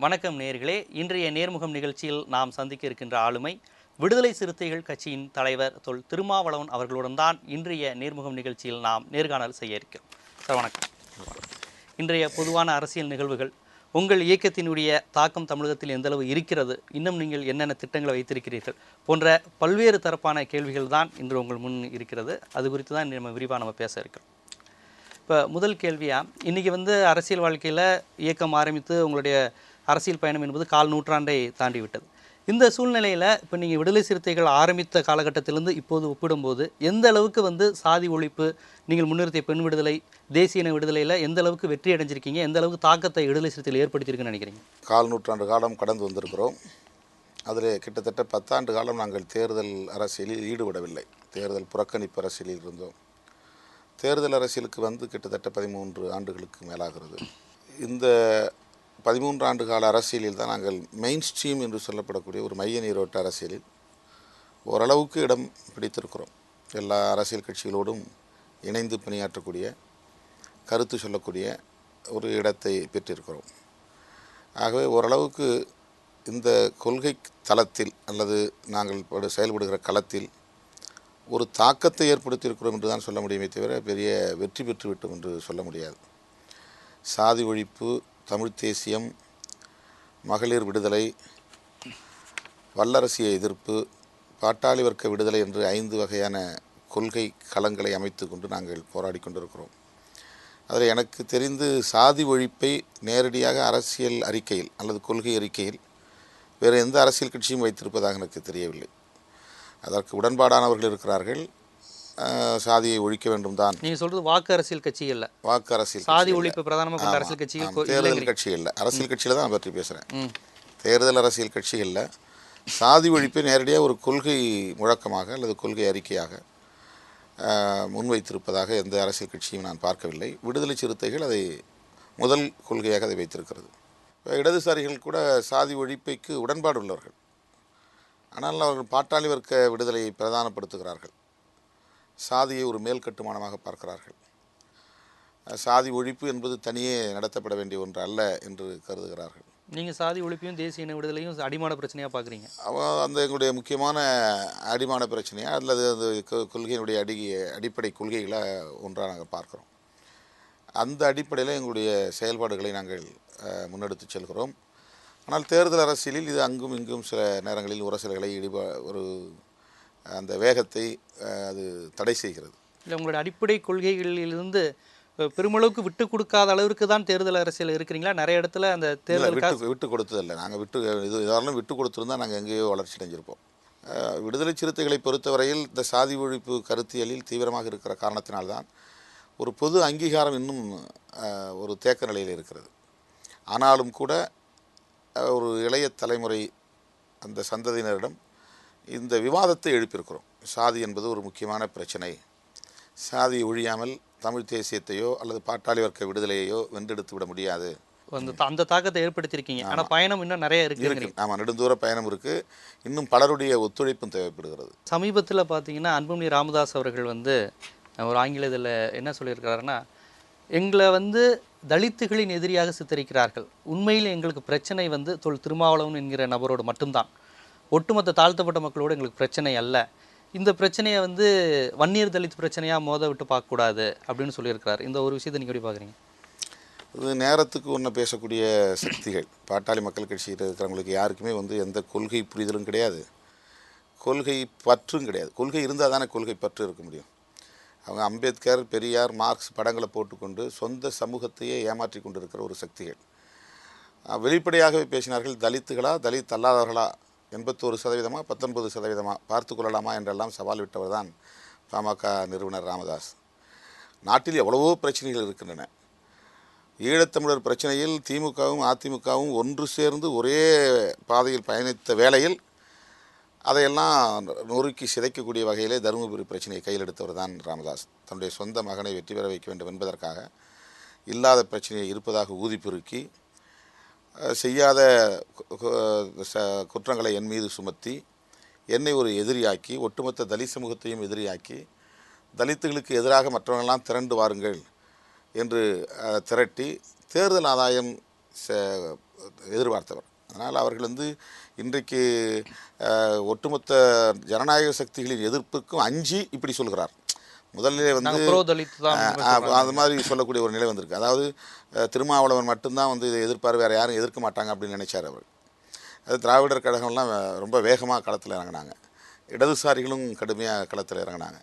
வணக்கம் நேயர்களே. இன்றைய நேர்முகம் நிகழ்ச்சியில் நாம் சந்திக்க இருக்கின்ற ஆளுமை விடுதலை சிறுத்தைகள் கட்சியின் தலைவர் தொல் திருமாவளவன் அவர்களுடன் தான் இன்றைய நேர்முகம் நிகழ்ச்சியில் நாம் நேர்காணல் செய்ய இருக்கிறோம். சார் வணக்கம். இன்றைய பொதுவான அரசியல் நிகழ்வுகள், உங்கள் இயக்கத்தினுடைய தாக்கம் தமிழகத்தில் எந்தளவு இருக்கிறது, இன்னும் நீங்கள் என்னென்ன திட்டங்களை வைத்திருக்கிறீர்கள் போன்ற பல்வேறு தரப்பான கேள்விகள் தான் இன்று உங்கள் முன் இருக்கிறது. அது குறித்து தான் நம்ம விரிவாக பேச இருக்கிறோம். இப்போ முதல் கேள்வியாக, இன்றைக்கி அரசியல் வாழ்க்கையில் இயக்கம் ஆரம்பித்து உங்களுடைய அரசியல் பயணம் என்பது கால் நூற்றாண்டை தாண்டி விட்டது. இந்த சூழ்நிலையில் இப்போ நீங்கள் விடுதலை சிறுத்தைகள் ஆரம்பித்த காலகட்டத்திலிருந்து இப்போது ஒப்பிடும்போது எந்த அளவுக்கு சாதி ஒழிப்பு, நீங்கள் முன்னிறுத்திய பெண் விடுதலை, தேசிய இன விடுதலையில் எந்த அளவுக்கு வெற்றி அடைஞ்சிருக்கீங்க, எந்த அளவுக்கு தாக்கத்தை விடுதலை சிறுத்தைகள் ஏற்படுத்தியிருக்குன்னு நினைக்கிறீங்க? கால் நூற்றாண்டு காலம் கடந்து வந்திருக்கிறோம். அதில் கிட்டத்தட்ட 10 ஆண்டு காலம் நாங்கள் தேர்தல் அரசியலில் ஈடுபடவில்லை. தேர்தல் புறக்கணிப்பு அரசியலில் இருந்தோம். தேர்தல் அரசியலுக்கு கிட்டத்தட்ட 13 ஆண்டுகளுக்கு மேலாகிறது. இந்த 13 ஆண்டு கால அரசியலில் தான் நாங்கள் மெயின் ஸ்ட்ரீம் என்று சொல்லப்படக்கூடிய ஒரு மைய நீரோட்ட அரசியலில் ஓரளவுக்கு இடம் பிடித்திருக்கிறோம். எல்லா அரசியல் கட்சிகளோடும் இணைந்து பணியாற்றக்கூடிய, கருத்து சொல்லக்கூடிய ஒரு இடத்தை பெற்றிருக்கிறோம். ஆகவே ஓரளவுக்கு இந்த கொள்கை தளத்தில் அல்லது நாங்கள் செயல்படுகிற களத்தில் ஒரு தாக்கத்தை ஏற்படுத்தியிருக்கிறோம் என்று தான் சொல்ல முடியுமே தவிர பெரிய வெற்றி பெற்றுவிட்டோம் என்று சொல்ல முடியாது. சாதி ஒழிப்பு, தமிழ் தேசியம், மகளிர் விடுதலை, வல்லரசிய எதிர்ப்பு, பாட்டாளி வர்க்க விடுதலை என்று 5 வகையான கொள்கை களங்களை அமைத்து கொண்டு நாங்கள் போராடி கொண்டிருக்கிறோம். அதில் எனக்கு தெரிந்து சாதி ஒழிப்பை நேரடியாக அரசியல் அறிக்கையில் அல்லது கொள்கை அறிக்கையில் வேறு எந்த அரசியல் கட்சியும் வைத்திருப்பதாக எனக்கு தெரியவில்லை. அதற்கு உடன்பாடானவர்கள் இருக்கிறார்கள். சாதியை ஒழிக்க வேண்டும் தான். நீங்கள் சொல்கிறது வாக்கு அரசியல் கட்சி இல்லை, வாக்கு அரசியல், சாதி ஒழிப்பு பிரதானமாக கொண்ட அரசியல் கட்சிகள், தேர்தல் கட்சி இல்லை. அரசியல் கட்சியில் தான் நான் பற்றி பேசுகிறேன். தேர்தல் அரசியல் கட்சிகளில் சாதி ஒழிப்பை நேரடியாக ஒரு கொள்கை முழக்கமாக அல்லது கொள்கை அறிக்கையாக முன்வைத்திருப்பதாக எந்த அரசியல் கட்சியும் நான் பார்க்கவில்லை. விடுதலை சிறுத்தைகள் அதை முதல் கொள்கையாக அதை வைத்திருக்கிறது. இடதுசாரிகள் கூட சாதி ஒழிப்பைக்கு உடன்பாடு உள்ளவர்கள். ஆனால் அவர்கள் பாட்டாளி வர்க்க விடுதலையை பிரதானப்படுத்துகிறார்கள். சாதியை ஒரு மேல் கட்டுமானமாக பார்க்கிறார்கள். சாதி ஒழிப்பு என்பது தனியே நடத்தப்பட வேண்டிய ஒன்று அல்ல என்று கருதுகிறார்கள். நீங்கள் சாதி ஒழிப்பையும் தேசிய இன விடுதலையும் அடிமான பிரச்சனையாக பார்க்குறீங்க. அந்த எங்களுடைய முக்கியமான அடிமான பிரச்சனையாக அல்லது அந்த கொள்கையினுடைய அடிப்படை கொள்கைகளை ஒன்றாக நாங்கள் பார்க்குறோம். அந்த அடிப்படையில் எங்களுடைய செயல்பாடுகளை நாங்கள் முன்னெடுத்து செல்கிறோம். ஆனால் தேர்தல் அரசியலில் இது அங்கும் இங்கும் சில நேரங்களில் உரசல்களை அந்த வேகத்தை அது தடை செய்கிறது. இல்லை, உங்களுடைய அடிப்படை கொள்கைகளிலிருந்து பெருமளவுக்கு விட்டு கொடுக்காத அளவிற்கு தான் தேர்தல் அரசியல் இருக்கிறீங்களா? நிறைய இடத்துல அந்த தேர்தல் விட்டு கொடுத்ததில்லை. நாங்கள் இதெல்லாம் விட்டு கொடுத்துருந்தால் நாங்கள் எங்கேயோ வளர்ச்சி அடைஞ்சிருப்போம். விடுதலை சிறுத்தைகளை பொறுத்தவரையில் இந்த சாதி ஒழிப்பு கருத்தியலில் தீவிரமாக இருக்கிற காரணத்தினால்தான் ஒரு பொது அங்கீகாரம் இன்னும் ஒரு தேக்க நிலையில் இருக்கிறது. ஆனாலும் கூட ஒரு இளைய தலைமுறை அந்த சந்ததியினரிடம் இந்த விவாதத்தை எழுப்பியிருக்கிறோம். சாதி என்பது ஒரு முக்கியமான பிரச்சனை. சாதியை ஒழியாமல் தமிழ் தேசியத்தையோ அல்லது பாட்டாளி வர்க்க விடுதலையோ வென்றெடுத்து விட முடியாது. அந்த தாக்கத்தை ஏற்படுத்தியிருக்கீங்க. ஆனால் பயணம் இன்னும் நிறைய இருக்கு. ஆமாம், நெடுந்தூர பயணம் இருக்குது. இன்னும் பலருடைய ஒத்துழைப்பும் தேவைப்படுகிறது. சமீபத்தில் பார்த்தீங்கன்னா அன்புமணி ராமதாஸ் அவர்கள் ஒரு ஆங்கிலத்தில் என்ன சொல்லியிருக்கிறாருன்னா, எங்களை தலித்துகளின் எதிரியாக சித்தரிக்கிறார்கள். உண்மையில் எங்களுக்கு பிரச்சனை தொல் திருமாவளவன் என்கிற நபரோடு மட்டும்தான். ஒட்டுமொத்த தாழ்த்தப்பட்ட மக்களோடு எங்களுக்கு பிரச்சனை அல்ல. இந்த பிரச்சனையை வன்னியர் தலித் பிரச்சனையாக மோத விட்டு பார்க்கக்கூடாது அப்படின்னு சொல்லியிருக்கிறார். இந்த ஒரு விஷயத்தை நீங்கள் எப்படி பார்க்குறீங்க? இது நேரத்துக்கு ஒன்று பேசக்கூடிய சக்திகள். பாட்டாளி மக்கள் கட்சியில் இருக்கிறவங்களுக்கு யாருக்குமே எந்த கொள்கை புரிதலும் கிடையாது, கொள்கை பற்றும் கிடையாது. கொள்கை இருந்தால் தானே கொள்கை பற்று இருக்க முடியும். அவங்க அம்பேத்கர், பெரியார், மார்க்ஸ் படங்களை போட்டுக்கொண்டு சொந்த சமூகத்தையே ஏமாற்றி கொண்டு இருக்கிற ஒரு சக்திகள். வெளிப்படையாகவே பேசினார்கள். தலித்துகளா தலித் அல்லாதவர்களா 81%, 19% பார்த்து கொள்ளலாமா என்றெல்லாம் சவால் விட்டவர் தான் பாமக நிறுவனர் ராமதாஸ். நாட்டில் எவ்வளவோ பிரச்சனைகள் இருக்கின்றன. ஈழத்தமிழர் பிரச்சனையில் திமுகவும் அதிமுகவும் ஒன்று சேர்ந்து ஒரே பாதையில் பயணித்த வேளையில் அதையெல்லாம் நொறுக்கி சிதைக்கக்கூடிய வகையிலே தருமபுரி பிரச்சனையை கையில் எடுத்தவர் தான் ராமதாஸ். தன்னுடைய சொந்த மகனை வெற்றி பெற வைக்க வேண்டும் என்பதற்காக இல்லாத பிரச்சனையை இருப்பதாக ஊதி பெருக்கி செய்யாத குற்றங்களை என் மீது சுமத்தி என்னை ஒரு எதிரியாக்கி ஒட்டுமொத்த தலித் சமூகத்தையும் எதிரியாக்கி தலித்துகளுக்கு எதிராக மற்றவர்களெல்லாம் திரண்டு வாருங்கள் என்று திரட்டி தேர்தல் ஆதாயம் எதிர்பார்த்தவர். அதனால் அவர்கள் வந்து இன்றைக்கு ஒட்டுமொத்த ஜனநாயக சக்திகளின் எதிர்ப்புக்கும் அஞ்சி இப்படி சொல்கிறார். முதல்ல வந்து அந்த மாதிரி சொல்லக்கூடிய ஒரு நிலை வந்திருக்கு. அதாவது திருமாவளவன் மட்டும்தான் வந்து இதை எதிர்ப்பார், வேறு யாரும் எதிர்க்க மாட்டாங்க அப்படின்னு நினைச்சார் அவர். அது திராவிடர் கழகம்லாம் ரொம்ப வேகமாக களத்தில் இறங்கினாங்க. இடதுசாரிகளும் கடுமையாக களத்தில் இறங்கினாங்க.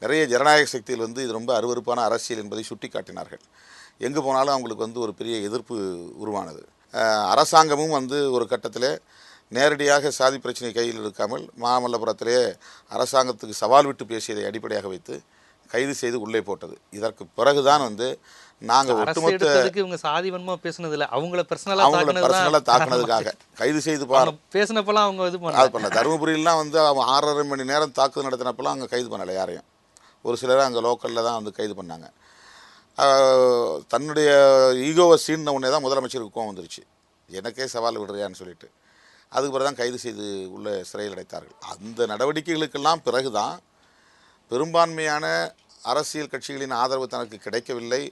நிறைய ஜனநாயக சக்திகள் வந்து இது ரொம்ப அருவருப்பான அரசியல் என்பதை சுட்டி காட்டினார்கள். எங்கே போனாலும் அவங்களுக்கு வந்து ஒரு பெரிய எதிர்ப்பு உருவானது. அரசாங்கமும் வந்து ஒரு கட்டத்தில் நேரடியாக சாதி பிரச்சனை கையில் எடுக்காமல் மாமல்லபுரத்திலே அரசாங்கத்துக்கு சவால் விட்டு பேசியதை அடிப்படையாக வைத்து கைது செய்து உள்ளே போட்டது. இதற்கு பிறகுதான் வந்து நாங்கள் ஒட்டுமொத்த இவங்க சாதி வன்மமா பேசுனது இல்லை, அவங்கள பர்சனலாக தாக்குனதுக்காக கைது செய்து பேசினப்பெல்லாம் அவங்க இது பண்ணல. தருமபுரியிலாம் வந்து அவங்க 6.5 மணி நேரம் தாக்குதல் நடத்தினப்பெல்லாம் அங்கே கைது பண்ணலை யாரையும். ஒரு சிலரை அங்கே லோக்கலில் தான் வந்து கைது பண்ணாங்க. தன்னுடைய ஈகோவை சீன உடனே தான் முதலமைச்சருக்கு கோவம் வந்துருச்சு, எனக்கே சவால் விடுறியான்னு சொல்லிட்டு. அதுக்கு பிறகு தான் கைது செய்து உள்ள சிறையில் அடைத்தார்கள். அந்த நடவடிக்கைகளுக்கெல்லாம் பிறகு தான் பெரும்பான்மையான அரசியல் கட்சிகளின் ஆதரவு தனக்கு கிடைக்கவில்லை,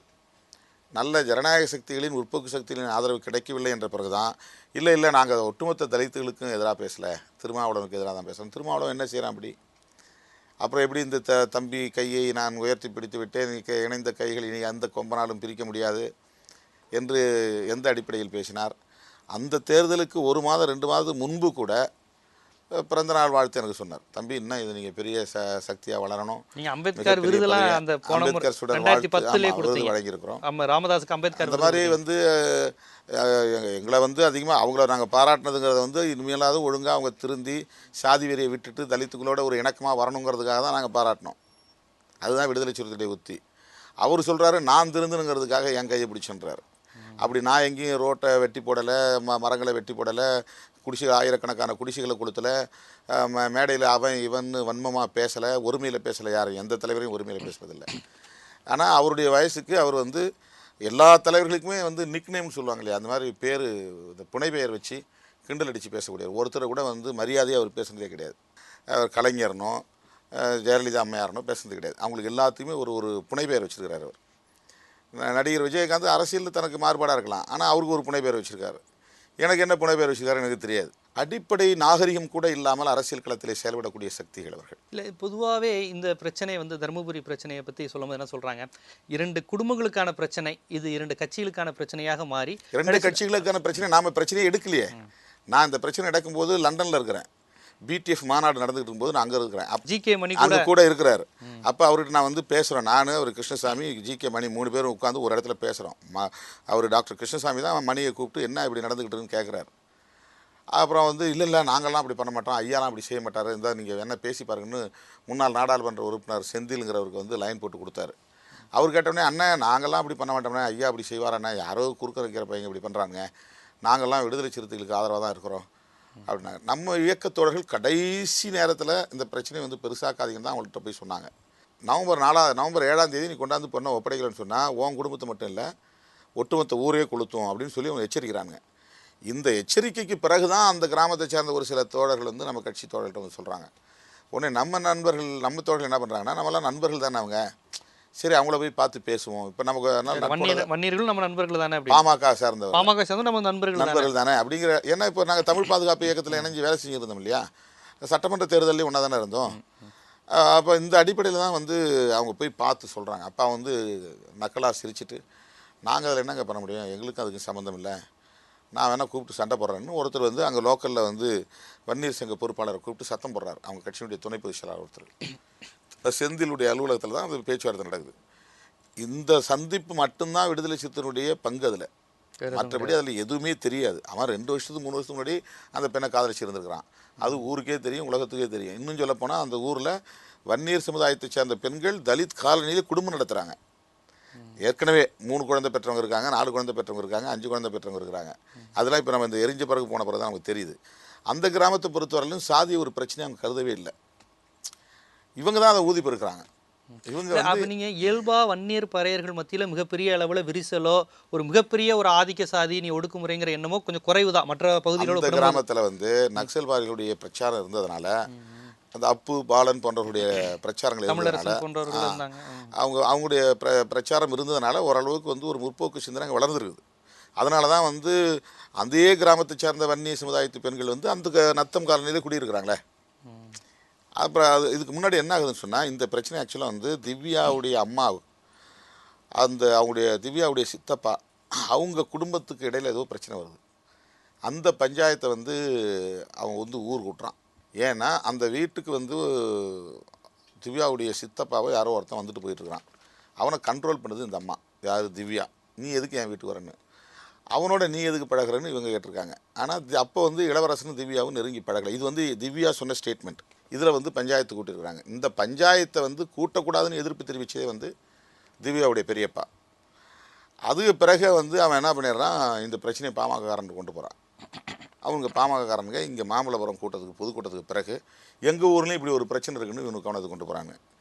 நல்ல ஜனநாயக சக்திகளின் முற்போக்கு சக்திகளின் ஆதரவு கிடைக்கவில்லை என்ற பிறகு தான் இல்லை நாங்கள் ஒட்டுமொத்த தலித்துகளுக்கும் எதிராக பேசலை, திருமாவளவனுக்கு எதிராக தான் பேசுகிறோம். திருமாவளவன் என்ன செய்கிறான் அப்படி? அப்புறம் எப்படி இந்த தம்பி கையை நான் உயர்த்தி பிடித்து விட்டேன், இணைந்த கைகள் இனி எந்த கொம்பனாலும் பிரிக்க முடியாது என்று எந்த அடிப்படையில் பேசினார்? அந்த தேர்தலுக்கு 1 மாதம் 2 மாதத்துக்கு முன்பு கூட பிறந்தநாள் வாழ்த்து எனக்கு சொன்னார். தம்பி, இன்னும் இது நீங்கள் பெரிய சக்தியாக வளரணும். நீங்கள் அம்பேத்கர் விருதுலாம் அந்த அம்பேத்கர் சுடர் விருது வழங்கியிருக்கிறோம். ராமதாஸுக்கு அம்பேத்கர் அந்த மாதிரி வந்து எங்களை வந்து அதிகமாக அவங்கள நாங்கள் பாராட்டினதுங்கிறத வந்து இனிமேலாவது ஒழுங்காக அவங்க திருந்தி சாதி வெறியை விட்டுட்டு தலித்துக்களோட ஒரு இணக்கமாக வரணுங்கிறதுக்காக தான் நாங்கள் பாராட்டினோம். அதுதான் விடுதலை சிறுத்தைகளுடைய உத்தி. அவர் சொல்கிறாரு நான் திருந்தணுங்கிறதுக்காக என் கையை பிடிச்சுன்றார். அப்படி நான் எங்கேயும் ரோட்டை வெட்டி போடலை, மரங்களை வெட்டி போடலை, ஆயிரக்கணக்கான குடிசைகளை கொடுத்தல, மேடையில் அவன் இவன் வன்மமாக பேசலை, ஒருமையில் பேசலை, யாரும் எந்த தலைவரையும் ஒருமையில் பேசுவதில்லை. ஆனால் அவருடைய வயசுக்கு அவர் வந்து எல்லா தலைவர்களுக்குமே வந்து நிக்நேம்னு சொல்லுவாங்க இல்லையா, அந்த மாதிரி பேர், இந்த புனை பெயர் வச்சு கிண்டல் அடித்து பேசக்கூடிய ஒருத்தரை கூட வந்து மரியாதையாக அவர் பேசுனதே கிடையாது. அவர் கலைஞர்னோ ஜெயலலிதா அம்மையாரனோ பேசுனது கிடையாது. அவங்களுக்கு எல்லாத்தையுமே ஒரு புனை பெயர் வச்சுருக்கிறார். அவர் நடிகர் விஜயகாந்த் அரசியலில் தனக்கு மாறுபாடாக இருக்கலாம், ஆனால் அவருக்கு ஒரு புனை பெயர் வச்சுருக்காரு. எனக்கு என்ன புனை பெயர் வச்சுருக்காரு எனக்கு தெரியாது. அடிப்படை நாகரிகம் கூட இல்லாமல் அரசியல் களத்திலே செயல்படக்கூடிய சக்திகள் அவர்கள். இல்லை, பொதுவாகவே இந்த பிரச்சனை வந்து தருமபுரி பிரச்சனையை பற்றி சொல்லும்போது என்ன சொல்கிறாங்க, 2 குடும்பங்களுக்கான பிரச்சனை, இது 2 கட்சிகளுக்கான பிரச்சனையாக மாறி 2 கட்சிகளுக்கான பிரச்சனை. நாம் பிரச்சனையே எடுக்கலையே. நான் இந்த பிரச்சனை நடக்கும்போது லண்டனில் இருக்கிறேன், BTF மாநாடு நடந்துகிட்டு இருக்கும்போது நான் அங்கே இருக்கிறேன். ஜிகே மணி அங்கே கூட இருக்கிறார். அப்போ அவர்கிட்ட நான் வந்து பேசுகிறேன், நான் அவர் கிருஷ்ணசாமி ஜிகே மணி 3 பேரும் உட்காந்து ஒரு இடத்துல பேசுகிறோம். அவர் டாக்டர் கிருஷ்ணசாமி தான் மணியை கூப்பிட்டு என்ன இப்படி நடந்துக்கிட்டு இருக்குன்னு கேட்குறாரு. அப்புறம் வந்து இல்லை நாங்கள்லாம் அப்படி பண்ண மாட்டோம், ஐயாலாம் அப்படி செய்ய மாட்டார், இருந்தால் நீங்கள் என்ன பேசி பாருங்கன்னு முன்னாள் நாடாளுமன்ற உறுப்பினர் செந்திலுங்கிறவருக்கு வந்து லைன் போட்டு கொடுத்தாரு. அவர் கேட்டோடனே அண்ணன் நாங்கள்லாம் அப்படி பண்ண மாட்டோம்னா, ஐயா அப்படி செய்வார் அண்ணா, யாரோ குறுக்க வைக்கிற பையங்க இப்படி பண்ணுறாங்க, நாங்கள்லாம் விடுதலை சிறுத்தைகளுக்கு ஆதரவாக தான் இருக்கிறோம் அப்படின்னாங்க. நம்ம இயக்கத்தோழர்கள் கடைசி நேரத்தில் இந்த பிரச்சனையை வந்து பெருசாக்காதீங்கன்னு தான் அவங்கள்ட்ட போய் சொன்னாங்க. நவம்பர் 7ஆம் தேதி நீ கொண்டாந்து பொண்ணை ஒப்படைக்கலன்னு சொன்னால் உன் குடும்பத்தை மட்டும் இல்லை ஒட்டுமொத்த ஊரே கொளுத்தும் அப்படின்னு சொல்லி அவங்க எச்சரிக்கிறாங்க. இந்த எச்சரிக்கைக்கு பிறகு தான் அந்த கிராமத்தை சேர்ந்த ஒரு சில தோழர்கள் வந்து நம்ம கட்சி தோழர்கள்ட்ட வந்து சொல்கிறாங்க. உடனே நம்ம தோழர்கள் என்ன பண்ணுறாங்கன்னா, நம்மளாம் நண்பர்கள் தானே அவங்க, சரி அவங்கள போய் பார்த்து பேசுவோம். இப்போ நமக்கு வன்னியர்கள் நம்ம நண்பர்கள் தானே, பாமக சேர்ந்தவர் நம்ம நண்பர்கள் தானே அப்படிங்கிற. ஏன்னா இப்போ நாங்கள் தமிழ் பாதுகாப்பு இயக்கத்தில் இணைஞ்சு வேலை செஞ்சுருந்தோம் இல்லையா, சட்டமன்ற தேர்தலையும் ஒன்றா தானே இருந்தோம். அப்போ இந்த அடிப்படையில் தான் வந்து அவங்க போய் பார்த்து சொல்கிறாங்க. அப்பா வந்து நக்கலாக சிரிச்சிட்டு, நாங்கள் அதில் என்னங்க பண்ண முடியும், எங்களுக்கு அதுக்கு சம்மந்தம் இல்லை, நான் வேணால் கூப்பிட்டு சண்டை போடுறேன்னு ஒருத்தர் வந்து அங்கே லோக்கலில் வந்து வன்னியர் சங்க பொறுப்பாளரை கூப்பிட்டு சத்தம் போடுறாரு. அவங்க கட்சியினுடைய துணை பொதுச் செயலாளர் ஒருத்தர். செந்திலுடைய அலுவலகத்தில் தான் அது பேச்சுவார்த்தை நடக்குது. இந்த சந்திப்பு மட்டும்தான் விடுதலை சிறுத்தைகளுடைய பங்கு அதில். மற்றபடி அதில் எதுவுமே தெரியாது. அவன் 2 வருஷத்துக்கு 3 வருஷத்துக்கு முன்னாடி அந்த பெண்ணை காதலிச்சு இருந்திருக்கிறான். அது ஊருக்கே தெரியும், உலகத்துக்கே தெரியும். இன்னும் சொல்லப்போனால் அந்த ஊரில் வன்னியர் சமுதாயத்தை சேர்ந்த பெண்கள் தலித் காலனியில் குடும்பம் நடத்துகிறாங்க. ஏற்கனவே 3 குழந்தை பெற்றவங்க இருக்காங்க, 4 குழந்தை பெற்றவங்க இருக்காங்க, 5 குழந்தை பெற்றவங்க இருக்கிறாங்க. அதெல்லாம் இப்போ நம்ம இந்த எரிஞ்ச பிறகு போன பிறகு தான் நமக்கு தெரியுது. அந்த கிராமத்தை பொறுத்தவரையிலும் சாதி ஒரு பிரச்சனையை அவங்க கருதவே இல்லை. இவங்க தான் அதை ஊதி பெருக்கிறாங்க. நீங்க இயல்பா வன்னியர் பறையர்கள் மத்தியில மிகப்பெரிய அளவுல விரிசலோ ஒரு மிகப்பெரிய ஒரு ஆதிக்க சாதி நீ ஒடுக்குமுறைங்கிற எண்ணமோ கொஞ்சம் குறைவுதான். மற்ற பகுதிகளோட கிராமத்துல வந்து நக்சல்வாதிகளுடைய பிரச்சாரம் இருந்ததுனால, அந்த அப்பு பாலன் போன்றவர்களுடைய பிரச்சாரங்கள் இருந்ததுனால, அவங்களுடைய பிரச்சாரம் இருந்ததுனால ஓரளவுக்கு வந்து ஒரு முற்போக்கு சிந்தனை அங்கே வளர்ந்துருக்குது. அதனால தான் வந்து அதே கிராமத்தை சார்ந்த வன்னிய சமுதாயத்து பெண்கள் வந்து அந்த நத்தம் காலனியிலே குடியிருக்கிறாங்களே. அப்புறம் இதுக்கு முன்னாடி என்ன ஆகுதுன்னு சொன்னால், இந்த பிரச்சனை ஆக்சுவலாக வந்து திவ்யாவுடைய அம்மா, அவங்களுடைய திவ்யாவுடைய சித்தப்பா, அவங்க குடும்பத்துக்கு இடையில் ஏதோ பிரச்சனை வருது. அந்த பஞ்சாயத்தை வந்து அவன் வந்து ஊர் கூட்டுறான். ஏன்னா அந்த வீட்டுக்கு வந்து திவ்யாவுடைய சித்தப்பாவை யாரோ ஒருத்தன் வந்துட்டு போயிட்டுருக்கிறான். அவனை கண்ட்ரோல் பண்ணுது இந்த அம்மா, யார் திவ்யா. நீ எதுக்கு என் வீட்டுக்கு வரேன்னு, அவனோட நீ எதுக்கு பழகிறன்னு இவங்க கேட்டிருக்காங்க. ஆனால் அப்போ வந்து இளவரசனும் திவ்யாவும் நெருங்கி பழகலை. இது வந்து திவ்யா சொன்ன ஸ்டேட்மெண்ட். இதில் வந்து பஞ்சாயத்து கூட்டியிருக்கிறாங்க. இந்த பஞ்சாயத்தை வந்து கூட்டக்கூடாதுன்னு எதிர்ப்பு தெரிவித்ததே வந்து திவ்யாவுடைய பெரியப்பா. அதுக்கு பிறகு வந்து அவன் என்ன பண்ணிடுறான், இந்த பிரச்சனையை பாமகக்காரன் கொண்டு போகிறான். அவங்க பாமகக்காரனுங்க இங்கே மாமல்லபுரம் கூட்டத்துக்கு பொதுக்கூட்டத்துக்கு பிறகு எங்கள் ஊர்லேயும் இப்படி ஒரு பிரச்சனை இருக்குன்னு இவனுக்கு கவனத்தை கொண்டு போகிறாங்க.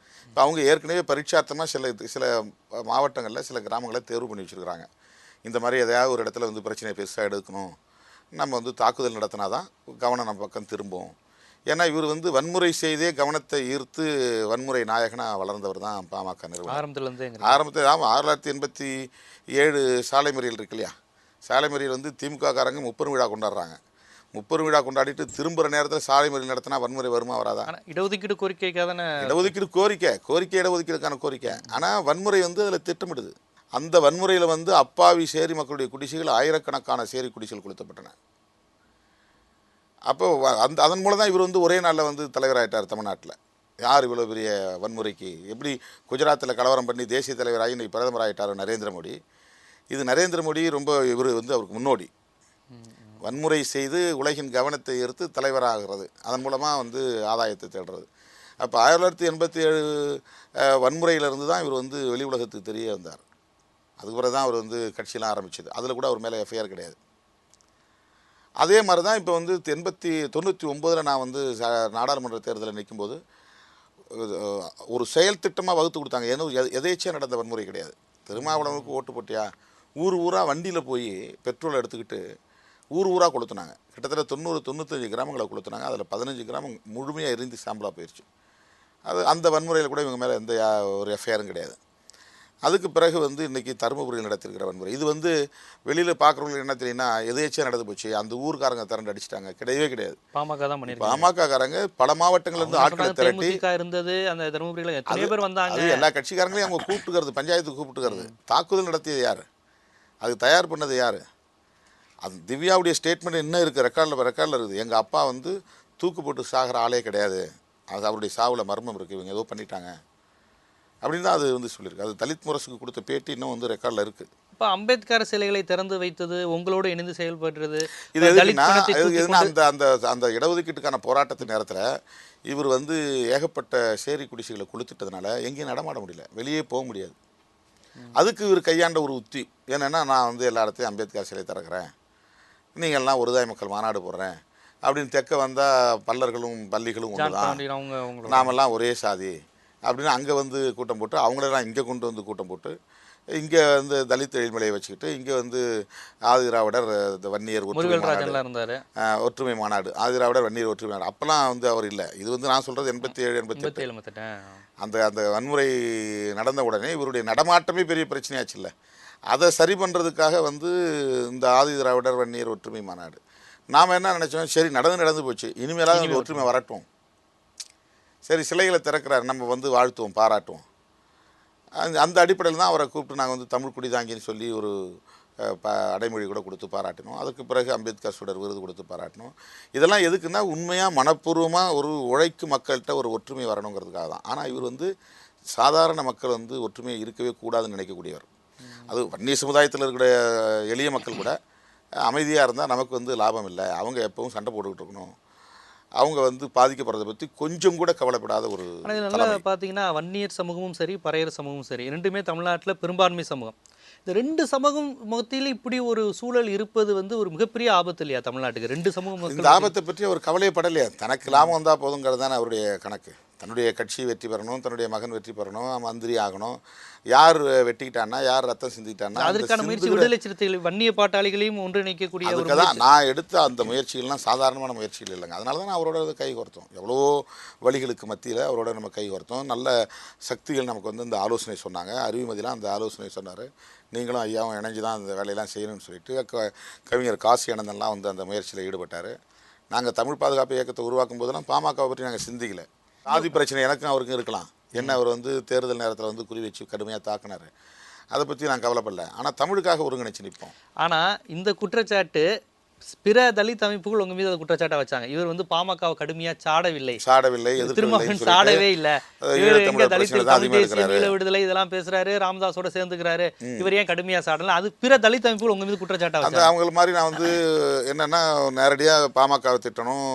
இப்போ அவங்க ஏற்கனவே பரீட்சார்த்தமாக சில மாவட்டங்களில் சில கிராமங்களை தேர்வு பண்ணி வச்சுருக்கிறாங்க. இந்த மாதிரி எதையாவது ஒரு இடத்துல வந்து பிரச்சனையை பெருசாக எடுக்கணும், நம்ம வந்து தாக்குதல் நடத்தினா தான் கவனம் நம்ம பக்கம் திரும்பும். ஏன்னா இவர் வந்து வன்முறை செய்தே கவனத்தை ஈர்த்து வன்முறை நாயகனாக வளர்ந்தவர் தான் பாமக நிறுவனம். ஆரம்பத்தில் 1987 சாலை மறியல் இருக்கு இல்லையா, சாலை மறியல் வந்து திமுக காரங்க 30 விழா கொண்டாடுறாங்க. 30 விழா கொண்டாடிட்டு திரும்புகிற நேரத்தில் சாலை மறியல் நடத்தினா வன்முறை வருமா வராதா? இடஒதுக்கீடு கோரிக்கைக்காக தானே. இடஒதுக்கீடு கோரிக்கை இடஒதுக்கீடுக்கான கோரிக்கை. ஆனால் வன்முறை வந்து அதில் திட்டமிடுது. அந்த வன்முறையில் வந்து அப்பாவி சேரி மக்களுடைய குடிசைகள் ஆயிரக்கணக்கான சேரி குடிசைகள் கொளுத்தப்பட்டன. அப்போ அதன் மூலம் தான் இவர் வந்து ஒரே நாளில் வந்து தலைவராகிட்டார் தமிழ்நாட்டில். யார் இவ்வளோ பெரிய வன்முறைக்கு, எப்படி குஜராத்தில் கலவரம் பண்ணி தேசிய தலைவராகி இன்றைக்கி பிரதமர் ஆகிட்டார் நரேந்திர மோடி. இது நரேந்திர மோடி ரொம்ப இவர் வந்து அவருக்கு முன்னோடி. வன்முறை செய்து உலகின் கவனத்தை ஈர்த்து தலைவராகிறது, அதன் மூலமாக வந்து ஆதாயத்தை தேடுறது. அப்போ 1987 வன்முறையிலிருந்து தான் இவர் வந்து வெளி உலகத்துக்கு தெரிய வந்தார். அதுக்கு பிறகு தான் அவர் வந்து கட்சியெலாம் ஆரம்பிச்சது. அதில் கூட அவர் மேலே எஃப்ஐஆர் கிடையாது. அதே மாதிரி தான் இப்போ வந்து 99 நான் வந்து நாடாளுமன்ற தேர்தலில் நிற்கும்போது ஒரு செயல் திட்டமாக வகுத்து கொடுத்தாங்க. ஏன்னா எதேச்சியாக நடந்த வன்முறை கிடையாது. திருமாவளவனுக்கு ஓட்டு போட்டியா, ஊராக வண்டியில் போய் பெட்ரோல் எடுத்துக்கிட்டு ஊராக கொளுத்துனாங்க. கிட்டத்தட்ட 95 கிராமங்களை கொளுத்துனாங்க. அதில் 15 கிராமம் முழுமையாக எரிந்து சாம்பலாக போயிடுச்சு. அந்த வன்முறையில் கூட இவங்க மேலே எந்த ஒரு எஃப்ஐஆரும் கிடையாது. அதுக்கு பிறகு வந்து இன்றைக்கி தருமபுரியில் நடத்திருக்கிற வன்முறை, இது வந்து வெளியில் பார்க்குறவங்களுக்கு என்ன தெரியும்னா எதேச்சியாக நடந்து போச்சு, அந்த ஊருக்காரங்க திரண்டு அடிச்சிட்டாங்க. கிடையவே கிடையாது. பாமகக்காரங்க பல மாவட்டங்கள்லேருந்து ஆட்களை திரட்டி இருந்தது. அந்த தருமபுரியில் எத்தனை பேர் வந்தாங்க, அது எல்லா கட்சிக்காரங்களையும் அவங்க கூப்பிட்டுக்கிறது, பஞ்சாயத்துக்கு கூப்பிட்டுக்கிறது. தாக்குதல் நடத்தியது யார், அது தயார் பண்ணது யார்? அது திவ்யாவுடைய ஸ்டேட்மெண்ட் என்ன இருக்குது, ரெக்கார்டில் இருக்குது. எங்கள் அப்பா வந்து தூக்கு போட்டு சாகிற ஆளே கிடையாது, அது அவருடைய சாவில் மர்மம் இருக்குது, இவங்க ஏதோ பண்ணிட்டாங்க அப்படின்னு தான் அது வந்து சொல்லியிருக்கு. அது தலித் முரசுக்கு கொடுத்த பேட்டி இன்னும் வந்து ரெக்கார்டில் இருக்குது. இப்போ அம்பேத்கர் சிலைகளை திறந்து வைத்தது, உங்களோடு இணைந்து செயல்படுறது, இது எதுனா அந்த இடஒதுக்கீட்டுக்கான போராட்டத்து நேரத்தில் இவர் வந்து ஏகப்பட்ட சேரி குடிசைகளை கொளுத்திட்டதுனால எங்கேயும் நடமாட முடியல, வெளியே போக முடியாது. அதுக்கு இவர் கையாண்ட ஒரு உத்தி என்னென்னா, நான் வந்து எல்லா இடத்தையும் அம்பேத்கர் சிலை திறக்கிறேன், நீங்கள்லாம் ஒருதாய் மக்கள் மாநாடு போடுறேன் அப்படின்னு தெற்க வந்தால் பல்லர்களும் பள்ளிகளும் ஒன்று தான், நாமெல்லாம் ஒரே சாதி அப்படின்னு அங்கே வந்து கூட்டம் போட்டு அவங்களெல்லாம் இங்கே கொண்டு வந்து கூட்டம் போட்டு இங்கே வந்து தலித் எழில்மலையை வச்சுக்கிட்டு இங்கே வந்து ஆதிதிராவிடர் வன்னியர் ஒற்றுமை மாநாடு, ஆதிதிராவிடர் வன்னியர் ஒற்றுமை மாநாடு. அப்போல்லாம் வந்து அவர் இல்லை. இது வந்து நான் சொல்கிறது 87 88 அந்த வன்முறை நடந்த உடனே இவருடைய நடமாட்டமே பெரிய பிரச்சனையாச்சு இல்லை. அதை சரி பண்ணுறதுக்காக வந்து இந்த ஆதிதிராவிடர் வன்னியர் ஒற்றுமை மாநாடு. நாம் என்ன நினச்சோம், சரி நடந்து போச்சு, இனிமேலாவது அந்த ஒற்றுமை வரட்டும், சரி சிலைகளை திறக்கிறார், நம்ம வந்து வாழ்த்துவோம் பாராட்டுவோம். அந்த அடிப்படையில் தான் அவரை கூப்பிட்டு நாங்கள் வந்து தமிழ் குடிதாங்கின்னு சொல்லி ஒரு அடைமொழி கூட கொடுத்து பாராட்டினோம். அதுக்கு பிறகு அம்பேத்கர் சுடர் விருது கொடுத்து பாராட்டினோம். இதெல்லாம் எதுக்குன்னா உண்மையாக மனப்பூர்வமாக ஒரு உழைக்கும் மக்கள்கிட்ட ஒரு ஒற்றுமை வரணுங்கிறதுக்காக தான். ஆனால் இவர் வந்து சாதாரண மக்கள் வந்து ஒற்றுமையை இருக்கவே கூடாதுன்னு நினைக்கக்கூடியவர். அது வன்னிய சமுதாயத்தில் இருக்கிற எளிய மக்கள் கூட அமைதியாக இருந்தால் நமக்கு வந்து லாபம் இல்லை, அவங்க எப்பவும் சண்டை போட்டுக்கிட்டு இருக்கணும், அவங்க வந்து பாதிக்கப்படுறதை பற்றி கொஞ்சம் கூட கவலைப்படாத ஒரு. நல்லா பார்த்தீங்கன்னா வன்னியர் சமூகமும் சரி, பறையர் சமூகமும் சரி, ரெண்டுமே தமிழ்நாட்டில் பெரும்பான்மை சமூகம். இந்த ரெண்டு சமூகம் மத்தியில் இப்படி ஒரு சூழல் இருப்பது வந்து ஒரு மிகப்பெரிய ஆபத்து இல்லையா தமிழ்நாட்டுக்கு? ரெண்டு சமூகம் இந்த ஆபத்தை பற்றி அவர் கவலையப்படலையா, தனக்கு லாபம் வந்தால் போதுங்கிறது தானே அவருடைய கணக்கு. தன்னுடைய கட்சி வெற்றி பெறணும், தன்னுடைய மகன் வெற்றி பெறணும், மந்திரி ஆகணும். யார் வெட்டிக்கிட்டான்னா, யார் ரத்தம் சிந்திக்கிட்டான்னா, அதற்கான முயற்சி விடுதலை சிறுத்தைகள் வன்னிய பாட்டாளிகளையும் ஒன்றிணைக்கக்கூடிய ஒரு அதுக்கு தான் நான் எடுத்த அந்த முயற்சிகள்லாம் சாதாரணமான முயற்சிகள் இல்லைங்க. அதனால தான் நான் அவரோட கை கோர்த்தோம். எவ்வளோ வழிகளுக்கு மத்தியில் அவரோட நம்ம கை கோர்த்தோம். நல்ல சக்திகள் நமக்கு வந்து இந்த ஆலோசனை சொன்னாங்க. அறிவுமதிலாம் அந்த ஆலோசனை சொன்னார். நீங்களும் ஐயாவும் இணைஞ்சு தான் அந்த வேலையெல்லாம் செய்யணும்னு சொல்லிட்டு கவிஞர் காசி ஆனந்தன்லாம் வந்து அந்த முயற்சியில் ஈடுபட்டார். நாங்கள் தமிழ் பாதுகாப்பு இயக்கத்தை உருவாக்கும் போதெல்லாம் பாமகவை பற்றி நாங்கள் சிந்திக்கலை. சாதி பிரச்சனை எனக்கும் அவருக்கும் இருக்கலாம். என்ன அவர் வந்து தேர்தல் நேரத்தில் வந்து குறி வச்சு கடுமையாக தாக்குனார், அதை பற்றி நான் கவலைப்படல. ஆனால் தமிழுக்காக ஒருங்கிணைச்சு நிற்போம். ஆனால் இந்த குற்றச்சாட்டு பிற தலித் அமைப்புகள் உங்க மீது குற்றச்சாட்டை வச்சாங்க. இவர் வந்து பாமகவை கடுமையாக சாடவில்லை, திருமகன் சாடவே இல்லை, எங்க தலித் தமிழ் தேசிய ஈழ விடுதலை இதெல்லாம் பேசுறாரு, ராமதாஸோட சேர்ந்துக்கிறாரு, இவர் ஏன் கடுமையாக சாடல, அது பிற தலித் அமைப்புகள் உங்க மீது குற்றச்சாட்டை வச்சாங்க. அவங்கள மாதிரி நான் வந்து என்னன்னா நேரடியாக பாமகவை திட்டணும்,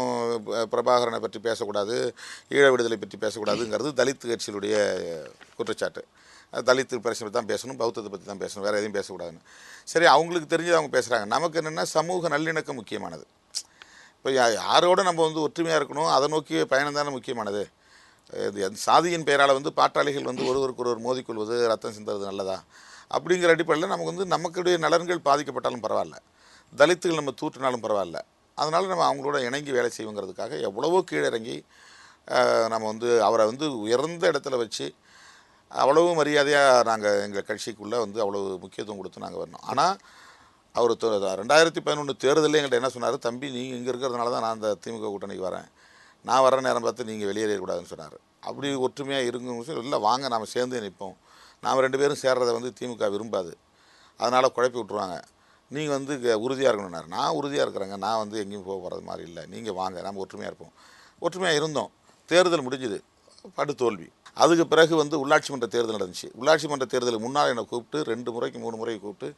பிரபாகரனை பற்றி பேசக்கூடாது, ஈழ விடுதலை பற்றி பேசக்கூடாதுங்கிறது தலித் கட்சியினுடைய குற்றச்சாட்டு. தலித்து பிரச்சனை தான் பேசணும், பௌத்தத்தை பற்றி தான் பேசணும், வேறு எதையும் பேசக்கூடாதுன்னு. சரி, அவங்களுக்கு தெரிஞ்சு அவங்க பேசுகிறாங்க. நமக்கு என்னென்னா சமூக நல்லிணக்கம் முக்கியமானது. இப்போ யாரோட நம்ம வந்து ஒற்றுமையாக இருக்கணும், அதை நோக்கி பயணம் தானே முக்கியமானது. சாதியின் பெயரால் வந்து பாட்டாளிகள் வந்து ஒருவருக்கு ஒருவர் மோதிக்கொள்வது, ரத்தம் சிந்துறது நல்லதா அப்படிங்கிற அடிப்படையில் நமக்கு வந்து நமக்குடைய நலன்கள் பாதிக்கப்பட்டாலும் பரவாயில்ல, தலித்துகள் நம்ம தூற்றினாலும் பரவாயில்ல, அதனால் நம்ம அவங்களோட இணங்கி வேலை செய்வோங்கிறதுக்காக எவ்வளவோ கீழிறங்கி நம்ம வந்து அவரை வந்து உயர்ந்த இடத்துல வச்சு அவ்வளவு மரியாதையாக நாங்கள் எங்கள் கட்சிக்குள்ளே வந்து அவ்வளவு முக்கியத்துவம் கொடுத்து நாங்கள் வரணும். ஆனால் அவர் 2011 தேர்தலில் எங்கள்கிட்ட என்ன சொன்னார், தம்பி நீங்கள் இங்கே இருக்கிறதுனால தான் நான் அந்த திமுக கூட்டணிக்கு வரேன், நான் வர நேரம் பார்த்து நீங்கள் வெளியேறக்கூடாதுன்னு சொன்னார். அப்படி ஒற்றுமையாக இருக்குங்க, இல்லை வாங்க நாம் சேர்ந்து நிற்போம், நாம் 2 பேரும் சேர்றதை வந்து திமுக விரும்பாது, அதனால் குழப்பி விட்ருவாங்க, நீங்கள் வந்து உறுதியாக இருக்கணும்னார். நான் உறுதியாக இருக்கிறேங்க, நான் வந்து எங்கேயும் போக போகிறது மாதிரி இல்லை, நீங்கள் வாங்க நம்ம ஒற்றுமையாக இருப்போம். ஒற்றுமையாக இருந்தோம். தேர்தல் முடிஞ்சுது, படுதோல்வி. அதுக்கு பிறகு வந்து உள்ளாட்சி மன்ற தேர்தல் நடந்துச்சு. உள்ளாட்சி மன்ற தேர்தலுக்கு முன்னால் என்னை கூப்பிட்டு 2 முறைக்கு 3 முறை கூப்பிட்டு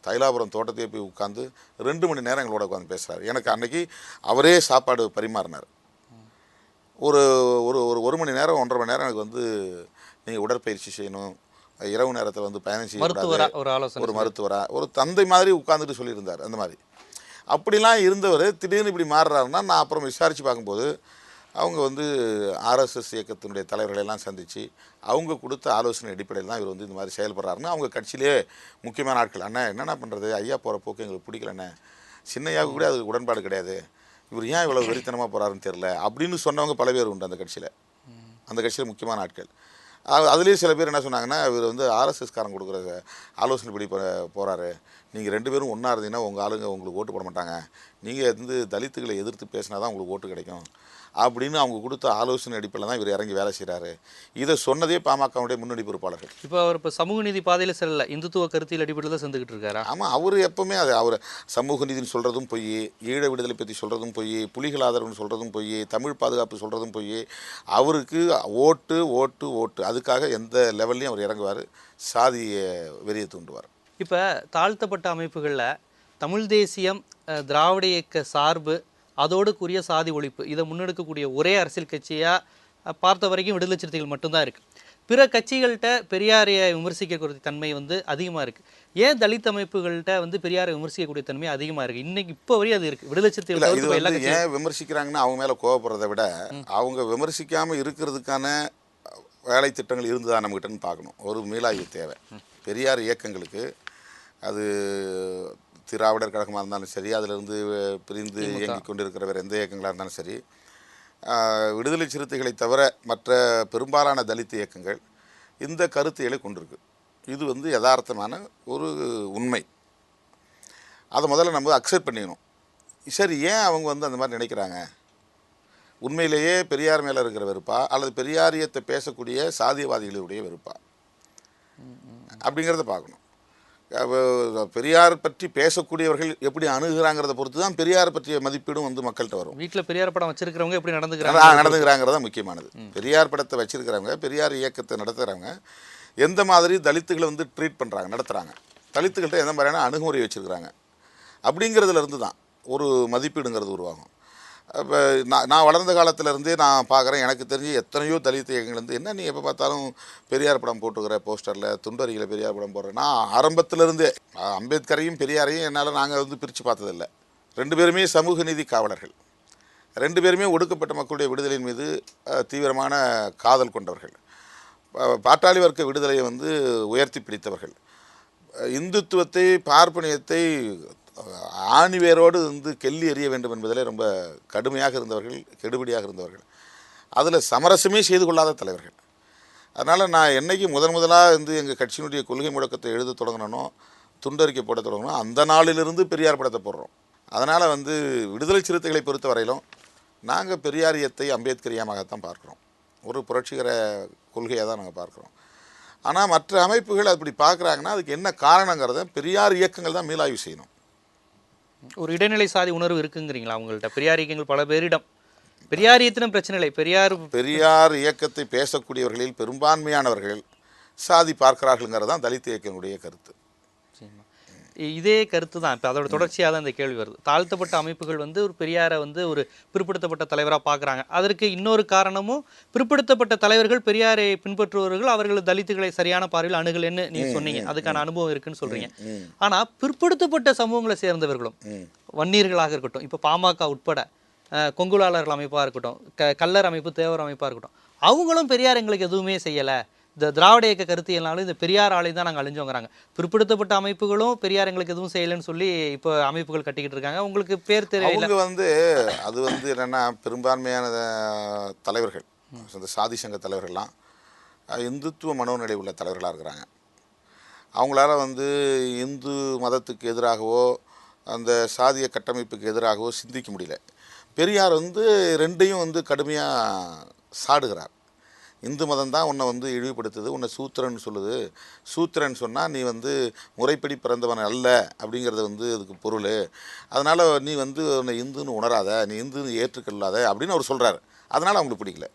தைலாபுரம் தோட்டத்தையே போய் உட்காந்து 2 மணி நேரம் எங்களோட உட்காந்து பேசுகிறார். எனக்கு அன்றைக்கி அவரே சாப்பாடு பரிமாறினார். ஒரு ஒரு ஒரு மணி நேரம் 1.5 மணி நேரம் எனக்கு வந்து நீங்கள் உடற்பயிற்சி செய்யணும், இரவு நேரத்தில் வந்து பயணம் செய்யக்கூடாது, ஒரு மருத்துவராக ஒரு தந்தை மாதிரி உட்காந்துட்டு சொல்லியிருந்தார். அந்த மாதிரி அப்படிலாம் இருந்தவர் திடீர்னு இப்படி மாறுறாருன்னா, நான் அப்புறம் விசாரித்து பார்க்கும்போது அவங்க வந்து ஆர்எஸ்எஸ் இயக்கத்தினுடைய தலைவர்களெல்லாம் சந்தித்து அவங்க கொடுத்த ஆலோசனை அடிப்படையில் தான் இவர் வந்து இந்த மாதிரி செயல்படுறாருன்னு அவங்க கட்சியிலே முக்கியமான ஆட்கள், அண்ணா என்னென்ன பண்ணுறது, ஐயா போகிற போக்கு எங்களுக்கு பிடிக்கலண்ணே, சின்னையாவுக்கு கூட அதுக்கு உடன்பாடு கிடையாது, இவர் ஏன் இவ்வளோ வெறித்தனமாக போகிறாருன்னு தெரில அப்படின்னு சொன்னவங்க பல பேர் உண்டு அந்த கட்சியில் முக்கியமான ஆட்கள். அதுலேயும் சில பேர் என்ன சொன்னாங்கன்னா, இவர் வந்து ஆர்எஸ்எஸ்காரன் கொடுக்குற ஆலோசனைப்படி போகிறாரு, நீங்கள் 2 பேரும் ஒன்றா இருந்தீங்கன்னா உங்கள் ஆளுங்க உங்களுக்கு ஓட்டு போட மாட்டாங்க, நீங்கள் வந்து தலித்துகளை எதிர்த்து பேசினா தான் உங்களுக்கு ஓட்டு கிடைக்கும் அப்படின்னு அவங்க கொடுத்த ஆலோசனை அடிப்படையில் தான் இவர் இறங்கி வேலை செய்கிறாரு. இதை சொன்னதே பாமகவுடைய முன்னணி பொறுப்பாளர்கள். அவர் சமூக நீதி பாதையில் செல்லல, இந்துத்துவ கருத்தியல் அடிப்படையில் தான் செஞ்சுக்கிட்டு இருக்காரு. ஆமாம், அவர் எப்பவுமே அவர் சமூக நீதினு சொல்கிறதும் பொய், ஈழ விடுதலை பற்றி சொல்கிறதும் பொய், புலிகள் ஆதரவுன்னு சொல்கிறதும் பொய், தமிழ் பாதுகாப்பு சொல்கிறதும் பொய். அவருக்கு ஓட்டு ஓட்டு ஓட்டு, அதுக்காக எந்த லெவல்லையும் அவர் இறங்குவார், சாதிய வெறியை தூண்டுவார். இப்போ தாழ்த்தப்பட்ட அமைப்புகளில் தமிழ் தேசியம், திராவிட இயக்க சார்பு, அதோடு கூடிய சாதி ஒழிப்பு, இதை முன்னெடுக்கக்கூடிய ஒரே அரசியல் கட்சியாக பார்த்த வரைக்கும் விடுதலை சிறுத்தைகள் மட்டும்தான் இருக்குது. பிற கட்சிகள்கிட்ட பெரியாரையை விமர்சிக்கக்கூடிய தன்மை வந்து அதிகமாக இருக்குது. ஏன் தலித் அமைப்புகள்கிட்ட வந்து பெரியாரை விமர்சிக்கக்கூடிய தன்மை அதிகமாக இருக்குது? இன்னைக்கு இப்போ வரையும் அது இருக்குது. விடுதலை சிறுத்தைகள் ஏன் விமர்சிக்கிறாங்கன்னா, அவங்க மேலே கோவப்படுறதை விட அவங்க விமர்சிக்காமல் இருக்கிறதுக்கான வேலை திட்டங்கள் இருந்துதான் நம்மகிட்டன்னு பார்க்கணும். ஒரு மீளாய்வு தேவை. பெரியார் இயக்கங்களுக்கு அது திராவிடர் கழகமாக இருந்தாலும் சரி, அதிலிருந்து பிரிந்து இயங்கி கொண்டிருக்கிற வேறு எந்த இயக்கங்களாக இருந்தாலும் சரி, விடுதலை சிறுத்தைகளை தவிர மற்ற பெரும்பாலான தலித் இயக்கங்கள் இந்த கருத்தியலை கொண்டிருக்கு. இது வந்து யதார்த்தமான ஒரு உண்மை. அதை முதல்ல நம்ம அக்செப்ட் பண்ணிக்கணும். சரி, ஏன் அவங்க வந்து அந்த மாதிரி நினைக்கிறாங்க? உண்மையிலேயே பெரியார் மேலே இருக்கிற வெறுப்பா, அல்லது பெரியாரியத்தை பேசக்கூடிய சாதியவாதிகளுடைய வெறுப்பா அப்படிங்கிறத பார்க்கணும். பெரியார் பற்றி பேசக்கூடியவர்கள் எப்படி அணுகுறாங்கிறத பொறுத்து தான் பெரியார் பற்றிய மதிப்பீடும் வந்து மக்கள்கிட்ட வரும். வீட்டில் பெரியார் படம் வச்சிருக்கிறவங்க எப்படி நடந்துக்கிறாங்கிறதா முக்கியமானது. பெரியார் படத்தை வச்சிருக்கிறவங்க, பெரியார் இயக்கத்தை நடத்துகிறவங்க எந்த மாதிரி தலித்துகளை வந்து ட்ரீட் பண்ணுறாங்க, நடத்துகிறாங்க, தலித்துகள்கிட்ட எந்த மாதிரியான அணுகுமுறை வச்சுருக்கிறாங்க அப்படிங்கிறதுல இருந்து தான் ஒரு மதிப்பீடுங்கிறது உருவாகும். இப்போ நான் வளர்ந்த காலத்திலேருந்தே நான் பார்க்குறேன், எனக்கு தெரிஞ்சு எத்தனையோ தலித் இயக்கங்கள் வந்து என்ன நீ எப்போ பார்த்தாலும் பெரியார் படம் போட்டுக்கிற, போஸ்டரில் துண்டறியில் பெரியார் படம் போடுறேன். நான் ஆரம்பத்திலேருந்தே அம்பேத்கரையும் பெரியாரையும் என்னால் நாங்கள் வந்து பிரித்து பார்த்ததில்லை. 2 பேருமே சமூக நீதி காவலர்கள், 2 பேருமே ஒடுக்கப்பட்ட மக்களுடைய விடுதலையின் மீது தீவிரமான காதல் கொண்டவர்கள். பாட்டாளி வர்க்க விடுதலையை வந்து உயர்த்தி பிடித்தவர்கள். இந்துத்துவத்தை, பார்ப்பனியத்தை ஆணிவேரோடு வந்து கெல்லி எறிய வேண்டும் என்பதிலே ரொம்ப கடுமையாக இருந்தவர்கள், கெடுபிடியாக இருந்தவர்கள். அதில் சமரசமே செய்து கொள்ளாத தலைவர்கள். அதனால் நான் என்றைக்கு முதலாக வந்து எங்கள் கட்சியினுடைய கொள்கை முழக்கத்தை எழுத தொடங்கினோ, துண்டறிக்கை போட தொடங்கணும், அந்த நாளிலிருந்து பெரியார் படத்தை போடுறோம். அதனால் வந்து விடுதலை சிறுத்தைகளை பொறுத்த வரையிலும் நாங்கள் பெரியாரியத்தை அம்பேத்கரியமாகத்தான் பார்க்குறோம். ஒரு புரட்சிகர கொள்கையாக தான் நாங்கள் பார்க்குறோம். ஆனால் மற்ற அமைப்புகள் அப்படி பார்க்குறாங்கன்னா அதுக்கு என்ன காரணங்கிறத பெரியார் இயக்கங்கள் தான் மீளாய்வு செய்யணும். ஒரு இடைநிலை சாதி உணர்வு இருக்குங்கிறீங்களா அவங்கள்ட்ட? பெரியார் இயக்கங்கள் பல பேரிடம் பெரியாரியத்தினும் பிரச்சனை இல்லை. பெரியார் இயக்கத்தை பேசக்கூடியவர்களில் பெரும்பான்மையானவர்கள் சாதி பார்க்கிறார்கள்ங்கிறது தான் தலித் இயக்கங்களுடைய கருத்து. இதே கருத்து தான். இப்போ அதோட தொடர்ச்சியாக தான் இந்த கேள்வி வருது. தாழ்த்தப்பட்ட அமைப்புகள் வந்து ஒரு பெரியாரை வந்து ஒரு பிற்படுத்தப்பட்ட தலைவராக பார்க்குறாங்க. அதற்கு இன்னொரு காரணமும் பிற்படுத்தப்பட்ட தலைவர்கள் பெரியாரை பின்பற்றுபவர்கள் அவர்கள் தலித்துகளை சரியான பார்வையில் அணுகலன்னு நீங்கள் சொன்னீங்க. அதுக்கான அனுபவம் இருக்குன்னு சொல்கிறீங்க. ஆனால் பிற்படுத்தப்பட்ட சமூகங்களை சேர்ந்தவர்களும் வன்னியர்களாக இருக்கட்டும், இப்போ பாமக உட்பட கொங்குலாளர்கள் அமைப்பாக இருக்கட்டும், கல்லர் அமைப்பு, தேவர் அமைப்பாக இருக்கட்டும், அவங்களும் பெரியார் எங்களுக்கு எதுவுமே செய்யலை, இந்த திராவிட இயக்க கருத்தியல்னாலும் இந்த பெரியார் ஆலை தான் நாங்கள் அழிஞ்சோங்கிறாங்க. பிற்படுத்தப்பட்ட அமைப்புகளும் பெரியார் எங்களுக்கு எதுவும் செய்யலைன்னு சொல்லி இப்போ அமைப்புகள் கட்டிக்கிட்டு இருக்காங்க. உங்களுக்கு பேர் தெரியல. அவங்க வந்து அது வந்து என்னென்னா பெரும்பான்மையான தலைவர்கள், இந்த சாதி சங்க தலைவர்கள்லாம் இந்துத்துவ மனோநிலை உள்ள தலைவர்களாக இருக்கிறாங்க. அவங்களால வந்து இந்து மதத்துக்கு எதிராகவோ அந்த சாதிய கட்டமைப்புக்கு எதிராகவோ சிந்திக்க முடியல. பெரியார் வந்து ரெண்டையும் வந்து கடுமையாக சாடுகிறார். இந்து மதம் தான் உன்னை வந்து இழிவுபடுத்துது, உன்னை சூத்திரன்னு சொல்லுது, சூத்திரன்னு சொன்னால் நீ வந்து முறைப்படி பிறந்தவன் அல்ல அப்படிங்கிறது வந்து அதுக்கு பொருள், அதனால் நீ வந்து உன்னை இந்துன்னு உணராத, நீ இந்துன்னு ஏற்றுக்கொள்ளாத அப்படின்னு அவர் சொல்கிறார். அதனால் அவங்களுக்கு பிடிக்கல.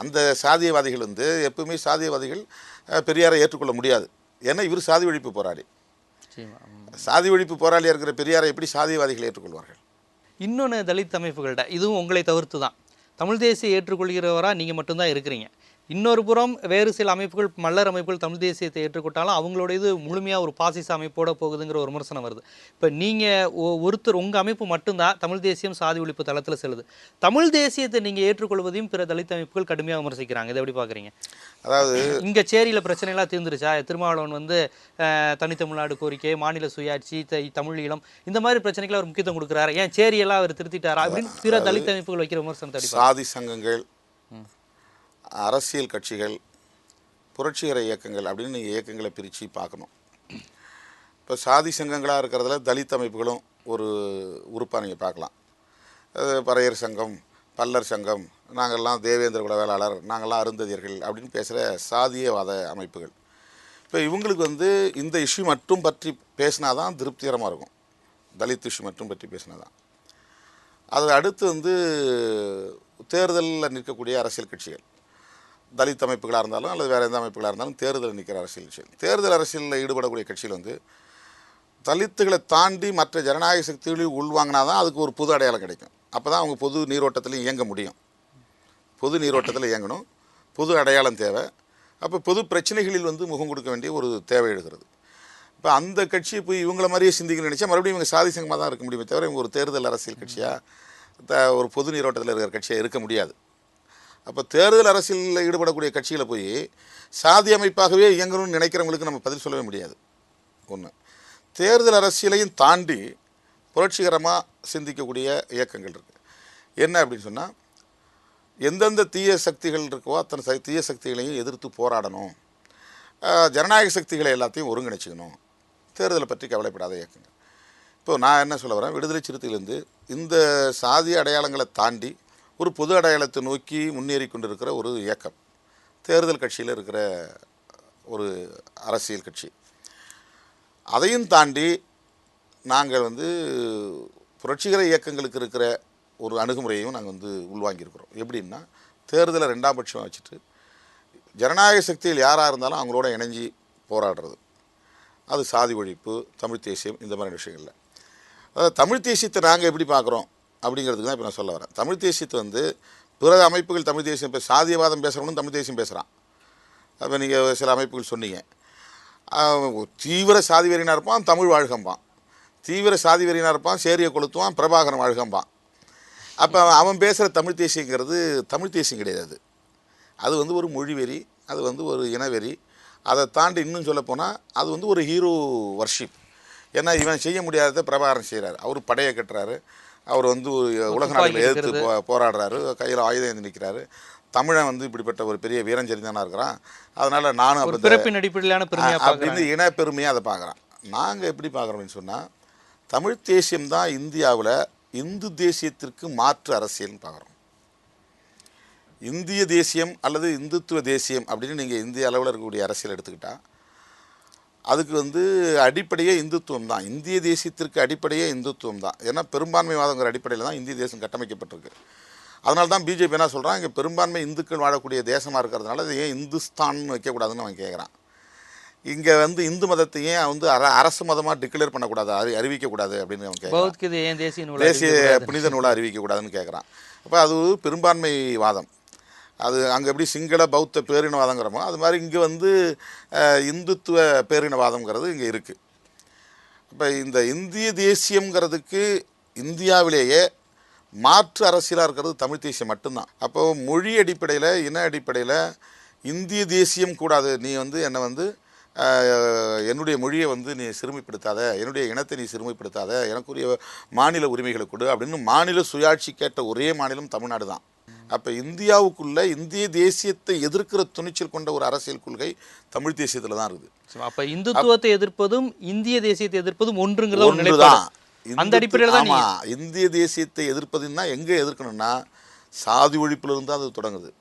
அந்த சாதியவாதிகள் வந்து எப்பவுமே சாதியவாதிகள் பெரியாரை ஏற்றுக்கொள்ள முடியாது. ஏன்னா இவர் சாதி ஒழிப்பு போராளி. சாதி ஒழிப்பு போராளியாக இருக்கிற பெரியாரை எப்படி சாதியவாதிகள் ஏற்றுக்கொள்வார்கள்? இன்னொன்று தலித் அமைப்புகள்கிட்ட இதுவும் உங்களை தவிர்த்து தான் தமிழ் தேசிய ஏற்றுக்கொள்கிறவராக நீங்கள் மட்டும்தான் இருக்கிறீங்க. இன்னொரு புறம் வேறு சில அமைப்புகள், மல்லர் அமைப்புகள் தமிழ் தேசியத்தை ஏற்றுக்கொண்டாலும் அவங்களோட இது முழுமையாக ஒரு பாசிச அமைப்போட போகுதுங்கிற ஒரு விமர்சனம் வருது. இப்போ நீங்கள் ஒருத்தர் உங்கள் அமைப்பு மட்டும்தான் தமிழ் தேசியம் சாதி ஒழிப்பு தளத்தில் செல்லுது. தமிழ் தேசியத்தை நீங்கள் ஏற்றுக்கொள்வதையும் பிற தலித் அமைப்புகள் கடுமையாக விமர்சிக்கிறாங்க. இதை எப்படி பார்க்குறீங்க? அதாவது இங்கே சேரியில் பிரச்சனைலாம் தீர்ந்துருச்சா? திருமாவளவன் வந்து தனித்தமிழ்நாடு கோரிக்கை, மாநில சுயாட்சி, தமிழ் ஈழம், இந்த மாதிரி பிரச்சனைகளை அவர் முக்கியத்துவம் கொடுக்குறாரு. ஏன் சேரியெல்லாம் அவர் திருத்திட்டாரா அப்படின்னு பிற தலித் அமைப்புகள் வைக்கிற விமர்சனத்தை சாதி சங்கங்கள், அரசியல் கட்சிகள், புரட்சிகர இயக்கங்கள் அப்படின்னு இயக்கங்களை பிரித்து பார்க்கணும். இப்போ சாதி சங்கங்களாக இருக்கிறதுல தலித் அமைப்புகளும் ஒரு உறுப்பாக நீங்கள் பார்க்கலாம். பறையர் சங்கம், பல்லர் சங்கம், நாங்கள்லாம் தேவேந்திர குல வேளாளர், நாங்கள்லாம் அருந்ததியர்கள் அப்படின்னு பேசுகிற சாதியவாத அமைப்புகள். இப்போ இவங்களுக்கு வந்து இந்த இஷ்யூ மட்டும் பற்றி பேசினா தான் திருப்திகரமாக இருக்கும். தலித் இஷ்யூ மட்டும் பற்றி பேசினா தான். அது அடுத்து வந்து தேர்தலில் நிற்கக்கூடிய அரசியல் கட்சிகள், தலித் அமைப்புகளாக இருந்தாலும் அல்லது வேறு எந்த அமைப்புகளாக இருந்தாலும் தேர்தலில் நிற்கிற அரசியல் கட்சிகள், தேர்தல் அரசியலில் ஈடுபடக்கூடிய கட்சியில் வந்து தலித்துகளை தாண்டி மற்ற ஜனநாயக சக்திகளையும் உள்வாங்கினா தான் அதுக்கு ஒரு புது அடையாளம் கிடைக்கும். அப்போ தான் அவங்க பொது நீரோட்டத்தில் இயங்க முடியும். பொது நீரோட்டத்தில் இயங்கணும், புது அடையாளம் தேவை. அப்போ பொது பிரச்சனைகளில் வந்து முகம் கொடுக்க வேண்டிய ஒரு தேவை எழுகிறது. இப்போ அந்த கட்சியை போய் இவங்கள மாதிரியே சிந்திக்கணும்னு நினச்சா மறுபடியும் இவங்க சாதி சங்கமாக தான் இருக்க முடியுமே தவிர இவங்க ஒரு தேர்தல் அரசியல் கட்சியாக ஒரு பொது நீரோட்டத்தில் இருக்கிற கட்சியாக இருக்க முடியாது. அப்போ தேர்தல் அரசியலில் ஈடுபடக்கூடிய கட்சிகளை போய் சாதி அமைப்பாகவே இயங்கணும்னு நினைக்கிறவங்களுக்கு நம்ம பதில் சொல்லவே முடியாது. ஒன்று, தேர்தல் அரசியலையும் தாண்டி புரட்சிகரமாக சிந்திக்கக்கூடிய இயக்கங்கள் இருக்குது. என்ன அப்படின்னு சொன்னால், எந்தெந்த தீய சக்திகள் இருக்கோ அத்தனை தீய சக்திகளையும் எதிர்த்து போராடணும், ஜனநாயக சக்திகளை எல்லாத்தையும் ஒருங்கிணைச்சிக்கணும், தேர்தலை பற்றி கவலைப்படாத இயக்கங்கள். இப்போது நான் என்ன சொல்ல வரேன், விடுதலை சிறுத்தையிலேருந்து இந்த சாதி அடையாளங்களை தாண்டி ஒரு பொது அடையாளத்தை நோக்கி முன்னேறி கொண்டிருக்கிற ஒரு இயக்கம், தேர்தல் கட்சியில் இருக்கிற ஒரு அரசியல் கட்சி. அதையும் தாண்டி நாங்கள் வந்து புரட்சிகர இயக்கங்களுக்கு இருக்கிற ஒரு அணுகுமுறையையும் நாங்கள் வந்து உள்வாங்கியிருக்கிறோம். எப்படின்னா, தேர்தலை 2ஆம் பட்சமாக வச்சுட்டு ஜனநாயக சக்தியில் யாராக இருந்தாலும் அவங்களோட இணைஞ்சி போராடுறது, அது சாதி ஒழிப்பு, தமிழ் தேசியம், இந்த மாதிரி விஷயங்களில். அதாவது தமிழ் தேசியத்தை நாங்கள் எப்படி பார்க்குறோம் அப்படிங்கிறதுக்கு தான் இப்போ நான் சொல்ல வரேன். தமிழ் தேசியத்தை வந்து பிற அமைப்புகள் தமிழ் தேசியம் சாதியவாதம் பேசுகிறவனும் தமிழ் தேசியம் பேசுகிறான். அப்போ நீங்கள் சில அமைப்புகள் சொன்னீங்க, தீவிர சாதி வெறியனாக இருப்பான் தமிழ் வாழ்கம்பான், தீவிர சாதி வெறியனாக இருப்பான் சேரிய கொளுத்துவான் பிரபாகரன் வாழ்கம்பான். அப்போ அவன் பேசுகிற தமிழ் தேசியங்கிறது தமிழ் தேசியம் கிடையாது. அது வந்து ஒரு மொழி வெறி, அது வந்து ஒரு இனவெறி. அதை தாண்டி இன்னும் சொல்லப்போனால் அது வந்து ஒரு ஹீரோ வர்ஷிப். ஏன்னா இவன் செய்ய முடியாததை பிரபாகரன் செய்கிறார். அவர் படையை கட்டுறாரு, அவர் வந்து ஒரு உலக நாடுகளை எதிர்த்து போராடுறாரு, கையில் ஆயுதம் ஏந்தி நிற்கிறாரு. தமிழன் வந்து இப்படிப்பட்ட ஒரு பெரிய வீரஞ்சரிதானாக இருக்கிறான், அதனால் நானும் அப்படின்னு இனப்பெருமையாக அதை பார்க்குறான். நாங்கள் எப்படி பார்க்குறோம் அப்படின்னு சொன்னால், தமிழ் தேசியம்தான் இந்தியாவில் இந்து தேசியத்திற்கு மாற்று அரசியல்னு பார்க்குறோம். இந்திய தேசியம் அல்லது இந்துத்துவ தேசியம் அப்படின்னு நீங்கள் இந்திய அளவில் இருக்கக்கூடிய அரசியல் எடுத்துக்கிட்டால் அதுக்கு வந்து அடிப்படையே இந்துத்துவம் தான். இந்திய தேசியத்திற்கு அடிப்படையே இந்துத்துவம் தான். ஏன்னா பெரும்பான்மைவாதங்கிற அடிப்படையில் தான் இந்திய தேசம் கட்டமைக்கப்பட்டிருக்கு. அதனால தான் பிஜேபி என்ன சொல்கிறான், இங்கே பெரும்பான்மை இந்துக்கள் வாழக்கூடிய தேசமாக இருக்கிறதுனால அது ஏன் இந்துஸ்தான்னு வைக்கக்கூடாதுன்னு அவன் கேட்குறான். இங்கே வந்து இந்து மதத்தை ஏன் வந்து அரசு மதமாக டிக்ளேர் பண்ணக்கூடாது, அறிவிக்கக்கூடாது அப்படின்னு அவன் கேட்குறான். தேசிய புனித நூலை அறிவிக்கக்கூடாதுன்னு கேட்குறான். அப்போ அது பெரும்பான்மை வாதம். அது அங்கே எப்படி சிங்கள பௌத்த பேரினவாதங்கிறமோ அது மாதிரி இங்கே வந்து இந்துத்துவ பேரினவாதங்கிறது இங்கே இருக்குது. இப்போ இந்த இந்திய தேசியங்கிறதுக்கு இந்தியாவிலேயே மாற்று அரசியலாக இருக்கிறது தமிழ் தேசியம் மட்டும்தான். அப்போது மொழி அடிப்படையில், இன அடிப்படையில் இந்திய தேசியம் கூடாது, நீ வந்து என்னை வந்து என்னுடைய மொழியை வந்து நீ சிறுமைப்படுத்தாத, என்னுடைய இனத்தை நீ சிறுமைப்படுத்தாத, எனக்குரிய மாநில உரிமைகளை கொடு அப்படின்னு மாநில சுயாட்சி கேட்ட ஒரே மாநிலம் தமிழ்நாடு தான். அப்போ இந்தியாவுக்குள்ள இந்திய தேசியத்தை எதிர்க்கிற துணிச்சல் கொண்ட ஒரு அரசியல் கொள்கை தமிழ் தேசியத்தில் தான் இருக்குது. அப்போ இந்துத்துவத்தை எதிர்ப்பதும் இந்திய தேசியத்தை எதிர்ப்பதும் ஒன்றுதான். அந்த அடிப்படையில் தான் இந்திய தேசியத்தை எதிர்ப்பதுன்னா எங்கே எதிர்க்கணும்னா சாதி ஒழிப்பிலிருந்து அது தொடங்குது.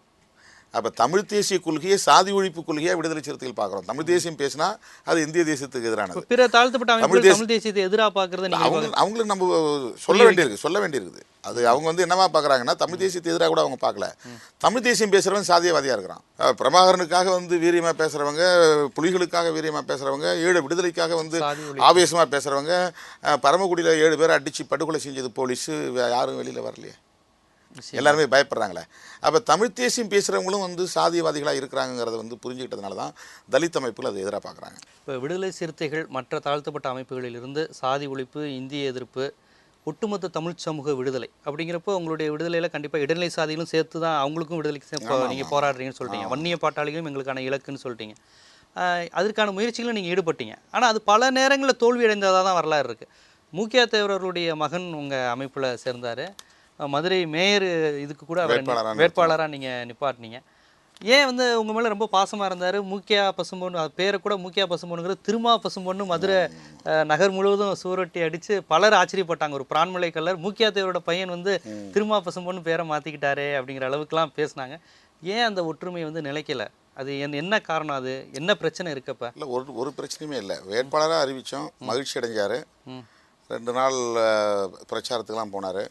அப்போ தமிழ் தேசிய கொள்கையை சாதி ஒழிப்பு கொள்கையாக விடுதலை சிறுத்தைகள் பார்க்குறோம். தமிழ் தேசியம் பேசினா அது இந்திய தேசியத்துக்கு எதிரானது. பிற தாழ்த்தப்பட்ட தமிழ் தேசியத்தை எதிராக பார்க்குறது அவங்களுக்கு நம்ம சொல்ல வேண்டியிருக்குது. அது அவங்க வந்து என்னவா பார்க்குறாங்கன்னா தமிழ் தேசியத்தை எதிராக கூட அவங்க பார்க்கல. தமிழ் தேசியம் பேசுகிறவங்க சாதியவாதியாக இருக்கிறான். பிரபாகரனுக்காக வந்து வீரியமாக பேசுகிறவங்க, புலிகளுக்காக வீரியமாக பேசுகிறவங்க, ஈழ விடுதலைக்காக வந்து ஆவேசமாக பேசுகிறவங்க, பரமக்குடியில் 7 பேரை அடித்து படுகொலை செஞ்சது போலீஸு, யாரும் வெளியில் வரலையே, எல்லாருமே பயப்படுறாங்களே. அப்போ தமிழ் தேசியம் பேசுகிறவங்களும் வந்து சாதியவாதிகளாக இருக்கிறாங்கிறத வந்து புரிஞ்சுக்கிட்டதுனால தான் தலித் அமைப்புகள் அதை எதிராக பார்க்குறாங்க. இப்போ விடுதலை சிறுத்தைகள் மற்ற தாழ்த்தப்பட்ட அமைப்புகளிலிருந்து சாதி ஒழிப்பு, இந்திய எதிர்ப்பு, ஒட்டுமொத்த தமிழ் சமூக விடுதலை அப்படிங்கிறப்போ உங்களுடைய விடுதலையில் கண்டிப்பாக இடைநிலை சாதிகளும் சேர்த்து தான் அவங்களுக்கும் விடுதலைக்கு நீங்கள் போராடுறீங்கன்னு சொல்லிட்டீங்க. வன்னிய பாட்டாளிகளும் எங்களுக்கான இலக்குன்னு சொல்லிட்டீங்க. அதற்கான முயற்சிகளும் நீங்கள் ஈடுபட்டீங்க. ஆனால் அது பல நேரங்களில் தோல்வி அடைந்ததாக தான் வரலாறு இருக்குது. மூக்கியா தேவரவர்களுடைய மகன் உங்கள் அமைப்பில் சேர்ந்தார். மதுரை மேயர் இதுக்கு கூட வேட்பாளராக நீங்கள் நிப்பாட்டினீங்க. ஏன் வந்து உங்கள் மேலே ரொம்ப பாசமாக இருந்தார்? மூக்கியா பசும்பொண்ணு, அது பேரை கூட மூக்கியா பசும்பொண்ணுங்கிறது திருமா பசும்பொண்ணு மதுரை நகர் முழுவதும் சூரட்டி அடித்து பலர் ஆச்சரியப்பட்டாங்க. ஒரு பிரான்மலை கல்லர் மூக்கியா தேவரோட பையன் வந்து திருமா பசும்பொண்ணு பேரை மாற்றிக்கிட்டாரே அப்படிங்கிற அளவுக்குலாம் பேசினாங்க. ஏன் அந்த ஒற்றுமை வந்து நிலைக்கலை? அது என்ன காரணம்? அது என்ன பிரச்சனை இருக்கப்ப? இல்லை, ஒரு பிரச்சனையுமே இல்லை. வேட்பாளராக அறிவித்தோம், மகிழ்ச்சி அடைஞ்சார். 2 நாள் பிரச்சாரத்துக்கெலாம் போனார்.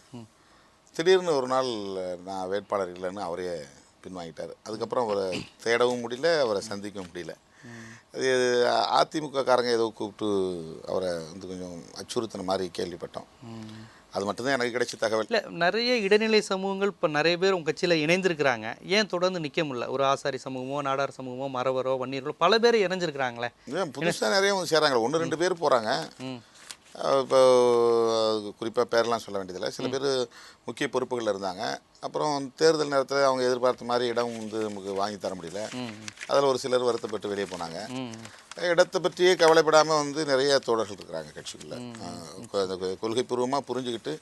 திடீர்னு ஒரு நாள் நான் வேட்பாளர் இல்லைன்னு அவரே பின்வாங்கிட்டார். அதுக்கப்புறம் அவரை தேடவும் முடியல, அவரை சந்திக்கவும் முடியல. அது அதிமுக காரங்க ஏதோ கூப்பிட்டு அவரை வந்து கொஞ்சம் அச்சுறுத்தின மாதிரி கேள்விப்பட்டோம். அது மட்டும்தான் எனக்கு கிடைச்ச தகவல். இல்லை, நிறைய இடைநிலை சமூகங்கள் இப்போ நிறைய பேர் உங்கள் கட்சியில் இணைந்திருக்கிறாங்க. ஏன் தொடர்ந்து நிற்க முடியல? ஒரு ஆசாரி சமூகமோ, நாடார் சமூகமோ, மறவரோ, வன்னியர்களோ பல பேர் இணைஞ்சிருக்கிறாங்களே. புதுசாக நிறைய வந்து சேராங்க. 1-2 பேர் போகிறாங்க. இப்போ குறிப்பாக பேரெலாம் சொல்ல வேண்டியதில்லை. சில பேர் முக்கிய பொறுப்புகளில் இருந்தாங்க. அப்புறம் தேர்தல் நேரத்தில் அவங்க எதிர்பார்த்த மாதிரி இடம் வந்து நமக்கு வாங்கி தர முடியல. அதில் ஒரு சிலர் வருத்தப்பட்டு வெளியே போனாங்க. இடத்தை பற்றியே கவலைப்படாமல் வந்து நிறைய தோழர்கள் இருக்கிறாங்க கட்சிக்குள்ளே. கொள்கை பூர்வமாக புரிஞ்சுக்கிட்டு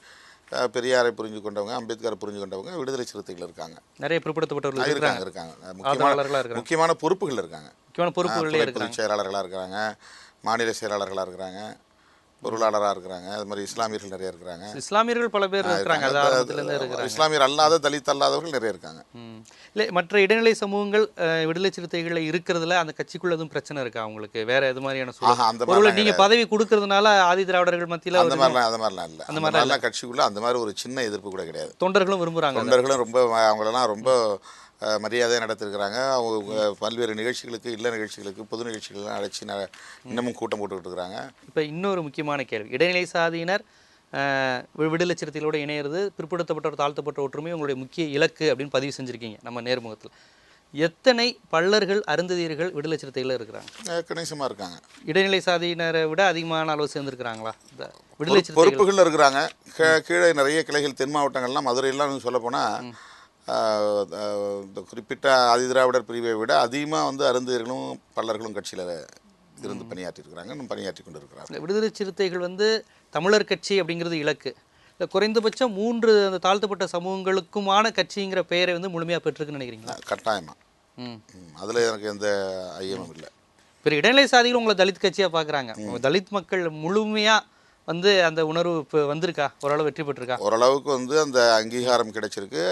பெரியாரை புரிஞ்சு கொண்டவங்க, அம்பேத்கரை புரிஞ்சு கொண்டவங்க விடுதலை சிறுத்தைகள் இருக்காங்க. நிறைய பிற்படுத்தப்பட்டவர்கள் இருக்காங்க. முக்கியமான பொறுப்புகள் இருக்காங்க. பொதுச் செயலாளர்களாக இருக்கிறாங்க, மாநில செயலாளர்களாக இருக்கிறாங்க, பொருளாளராக இருக்கிறாங்க. அது மாதிரி இஸ்லாமியர்கள் நிறைய இருக்கிறாங்க. இஸ்லாமியர்கள் பல பேர் இருக்கிறாங்க. இஸ்லாமியர் அல்லாத, தலித் அல்லாதவர்கள் நிறைய இருக்காங்க. இல்லை, மற்ற இடைநிலை சமூகங்கள் விடுதலை சிறுத்தைகளில் இருக்கிறதுல அந்த கட்சிக்குள்ள எதுவும் பிரச்சனை இருக்கா உங்களுக்கு? வேற எது மாதிரியான சூழல்? நீங்கள் பதவி கொடுக்கறதுனால ஆதி திராவிடர்கள் மத்தியில் அந்த மாதிரிலாம் இல்லை. அந்த மாதிரிலாம் கட்சிக்குள்ள அந்த மாதிரி ஒரு சின்ன எதிர்ப்பு கூட கிடையாது. தொண்டர்களும் விரும்புகிறாங்க. தொண்டர்களும் ரொம்ப அவங்களெல்லாம் ரொம்ப மரியாதையாக நடத்திருக்கிறாங்க. அவங்க பல்வேறு நிகழ்ச்சிகளுக்கு, இல்ல நிகழ்ச்சிகளுக்கு, பொது நிகழ்ச்சிகள்லாம் அழைச்சி இன்னமும் கூட்டம் போட்டுக்கிட்டு இருக்கிறாங்க. இப்போ இன்னொரு முக்கியமான கேள்வி, இடைநிலை சாதியினர் விடுதலை சிறுத்தைகளோடு இணையிறது, பிற்படுத்தப்பட்ட தாழ்த்தப்பட்ட ஒற்றுமை உங்களுடைய முக்கிய இலக்கு அப்படின்னு பதிவு செஞ்சுருக்கீங்க நம்ம நேர்முகத்தில். எத்தனை பள்ளர்கள் அருந்ததியர்கள் விடுதலை சிறுத்தைகள் இருக்கிறாங்க? கணிசமாக இருக்காங்க. இடைநிலை சாதியினரை விட அதிகமான அளவு சேர்ந்துருக்கிறாங்களா இந்த விடுதலை சிறுத்தைகள்? பொறுப்புகள் இருக்கிறாங்க. கீழே நிறைய கிளைகள் தென் மாவட்டங்கள்லாம் மதுரையெல்லாம் சொல்லப்போனால் இந்த குறிப்பிட்ட ஆதிதிராவிடர் பிரிவை விட அதிகமாக வந்து அருந்ததியர்களும் பள்ளர்களும் கட்சியில் இருந்து பணியாற்றிருக்கிறாங்க, இன்னும் பணியாற்றி கொண்டு இருக்கிறாங்க. விடுதலை சிறுத்தைகள் வந்து தமிழர் கட்சி அப்படிங்கிறது இலக்கு. இல்லை குறைந்தபட்சம் 3 அந்த தாழ்த்தப்பட்ட சமூகங்களுக்குமான கட்சிங்கிற பெயரை வந்து முழுமையாக பெற்றிருக்குன்னு நினைக்கிறீங்களா? கட்டாயமாக. அதில் எனக்கு எந்த ஐயமும் இல்லை. பெரிய இடைநிலை சாதிகள் உங்களை தலித் கட்சியாக பார்க்குறாங்க. தலித் மக்கள் முழுமையாக வந்து அந்த உணர்வு இப்போ வந்திருக்கா? ஓரளவு வெற்றி பெற்றிருக்கா? ஓரளவுக்கு வந்து அந்த அங்கீகாரம் கிடைச்சிருக்கு.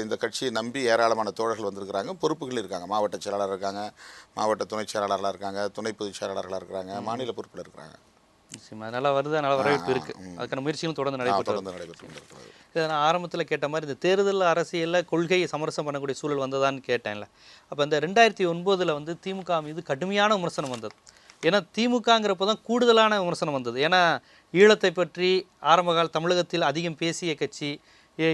இந்த கட்சியை நம்பி ஏராளமான தோழர்கள் வந்திருக்கிறாங்க. பொறுப்புகள் இருக்காங்க. மாவட்ட செயலாளர் இருக்காங்க, மாவட்ட துணை செயலாளர்களாக இருக்காங்க, துணை பொதுச் செயலாளர்களாக இருக்கிறாங்க, மாநில பொறுப்பில் இருக்கிறாங்க. நிச்சயமாக நல்லா வருது, நல்ல வரவேற்பு இருக்குது. அதுக்கான முயற்சிகளும் தொடர்ந்து நடைபெற்று. இதை நான் ஆரம்பத்தில் கேட்ட மாதிரி இந்த தேர்தல் அரசியலில் கொள்கையை சமரசம் பண்ணக்கூடிய சூழல் வந்ததான்னு கேட்டேன்ல. அப்போ இந்த 2009 வந்து திமுக மீது கடுமையான விமர்சனம் வந்தது. ஏன்னா திமுகங்கிறப்போ தான் கூடுதலான விமர்சனம் வந்தது. ஏன்னா ஈழத்தை பற்றி ஆரம்பகால தமிழகத்தில் அதிகம் பேசிய கட்சி,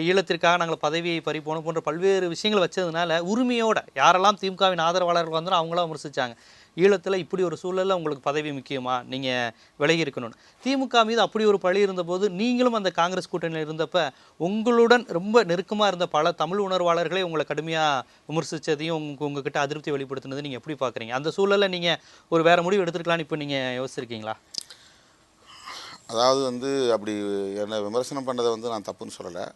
ஈழத்திற்காக நாங்கள் பதவியை பறிப்போனோம் போன்ற பல்வேறு விஷயங்கள் வச்சதுனால உரிமையோட யாரெல்லாம் திமுகவின் ஆதரவாளர்கள் வந்தாலும் அவங்களாம் விமர்சித்தாங்க. ஈழத்தில் இப்படி ஒரு சூழலில் உங்களுக்கு பதவி முக்கியமா, நீங்கள் விலகி இருக்கணும்னு. திமுக மீது அப்படி ஒரு பழி இருந்தபோது நீங்களும் அந்த காங்கிரஸ் கூட்டணியில் இருந்தப்ப உங்களுடன் ரொம்ப நெருக்கமாக இருந்த பல தமிழ் உணர்வாளர்களே உங்களை கடுமையாக விமர்சித்ததையும் உங்ககிட்ட அதிருப்தி வெளிப்படுத்தினது நீங்கள் எப்படி பார்க்குறீங்க? அந்த சூழலில் நீங்கள் ஒரு வேறு முடிவு எடுத்துருக்கலான்னு இப்போ நீங்கள் யோசிச்சிருக்கீங்களா? அதாவது வந்து அப்படி என்னை விமர்சனம் பண்ணதை வந்து நான் தப்புன்னு சொல்லலை.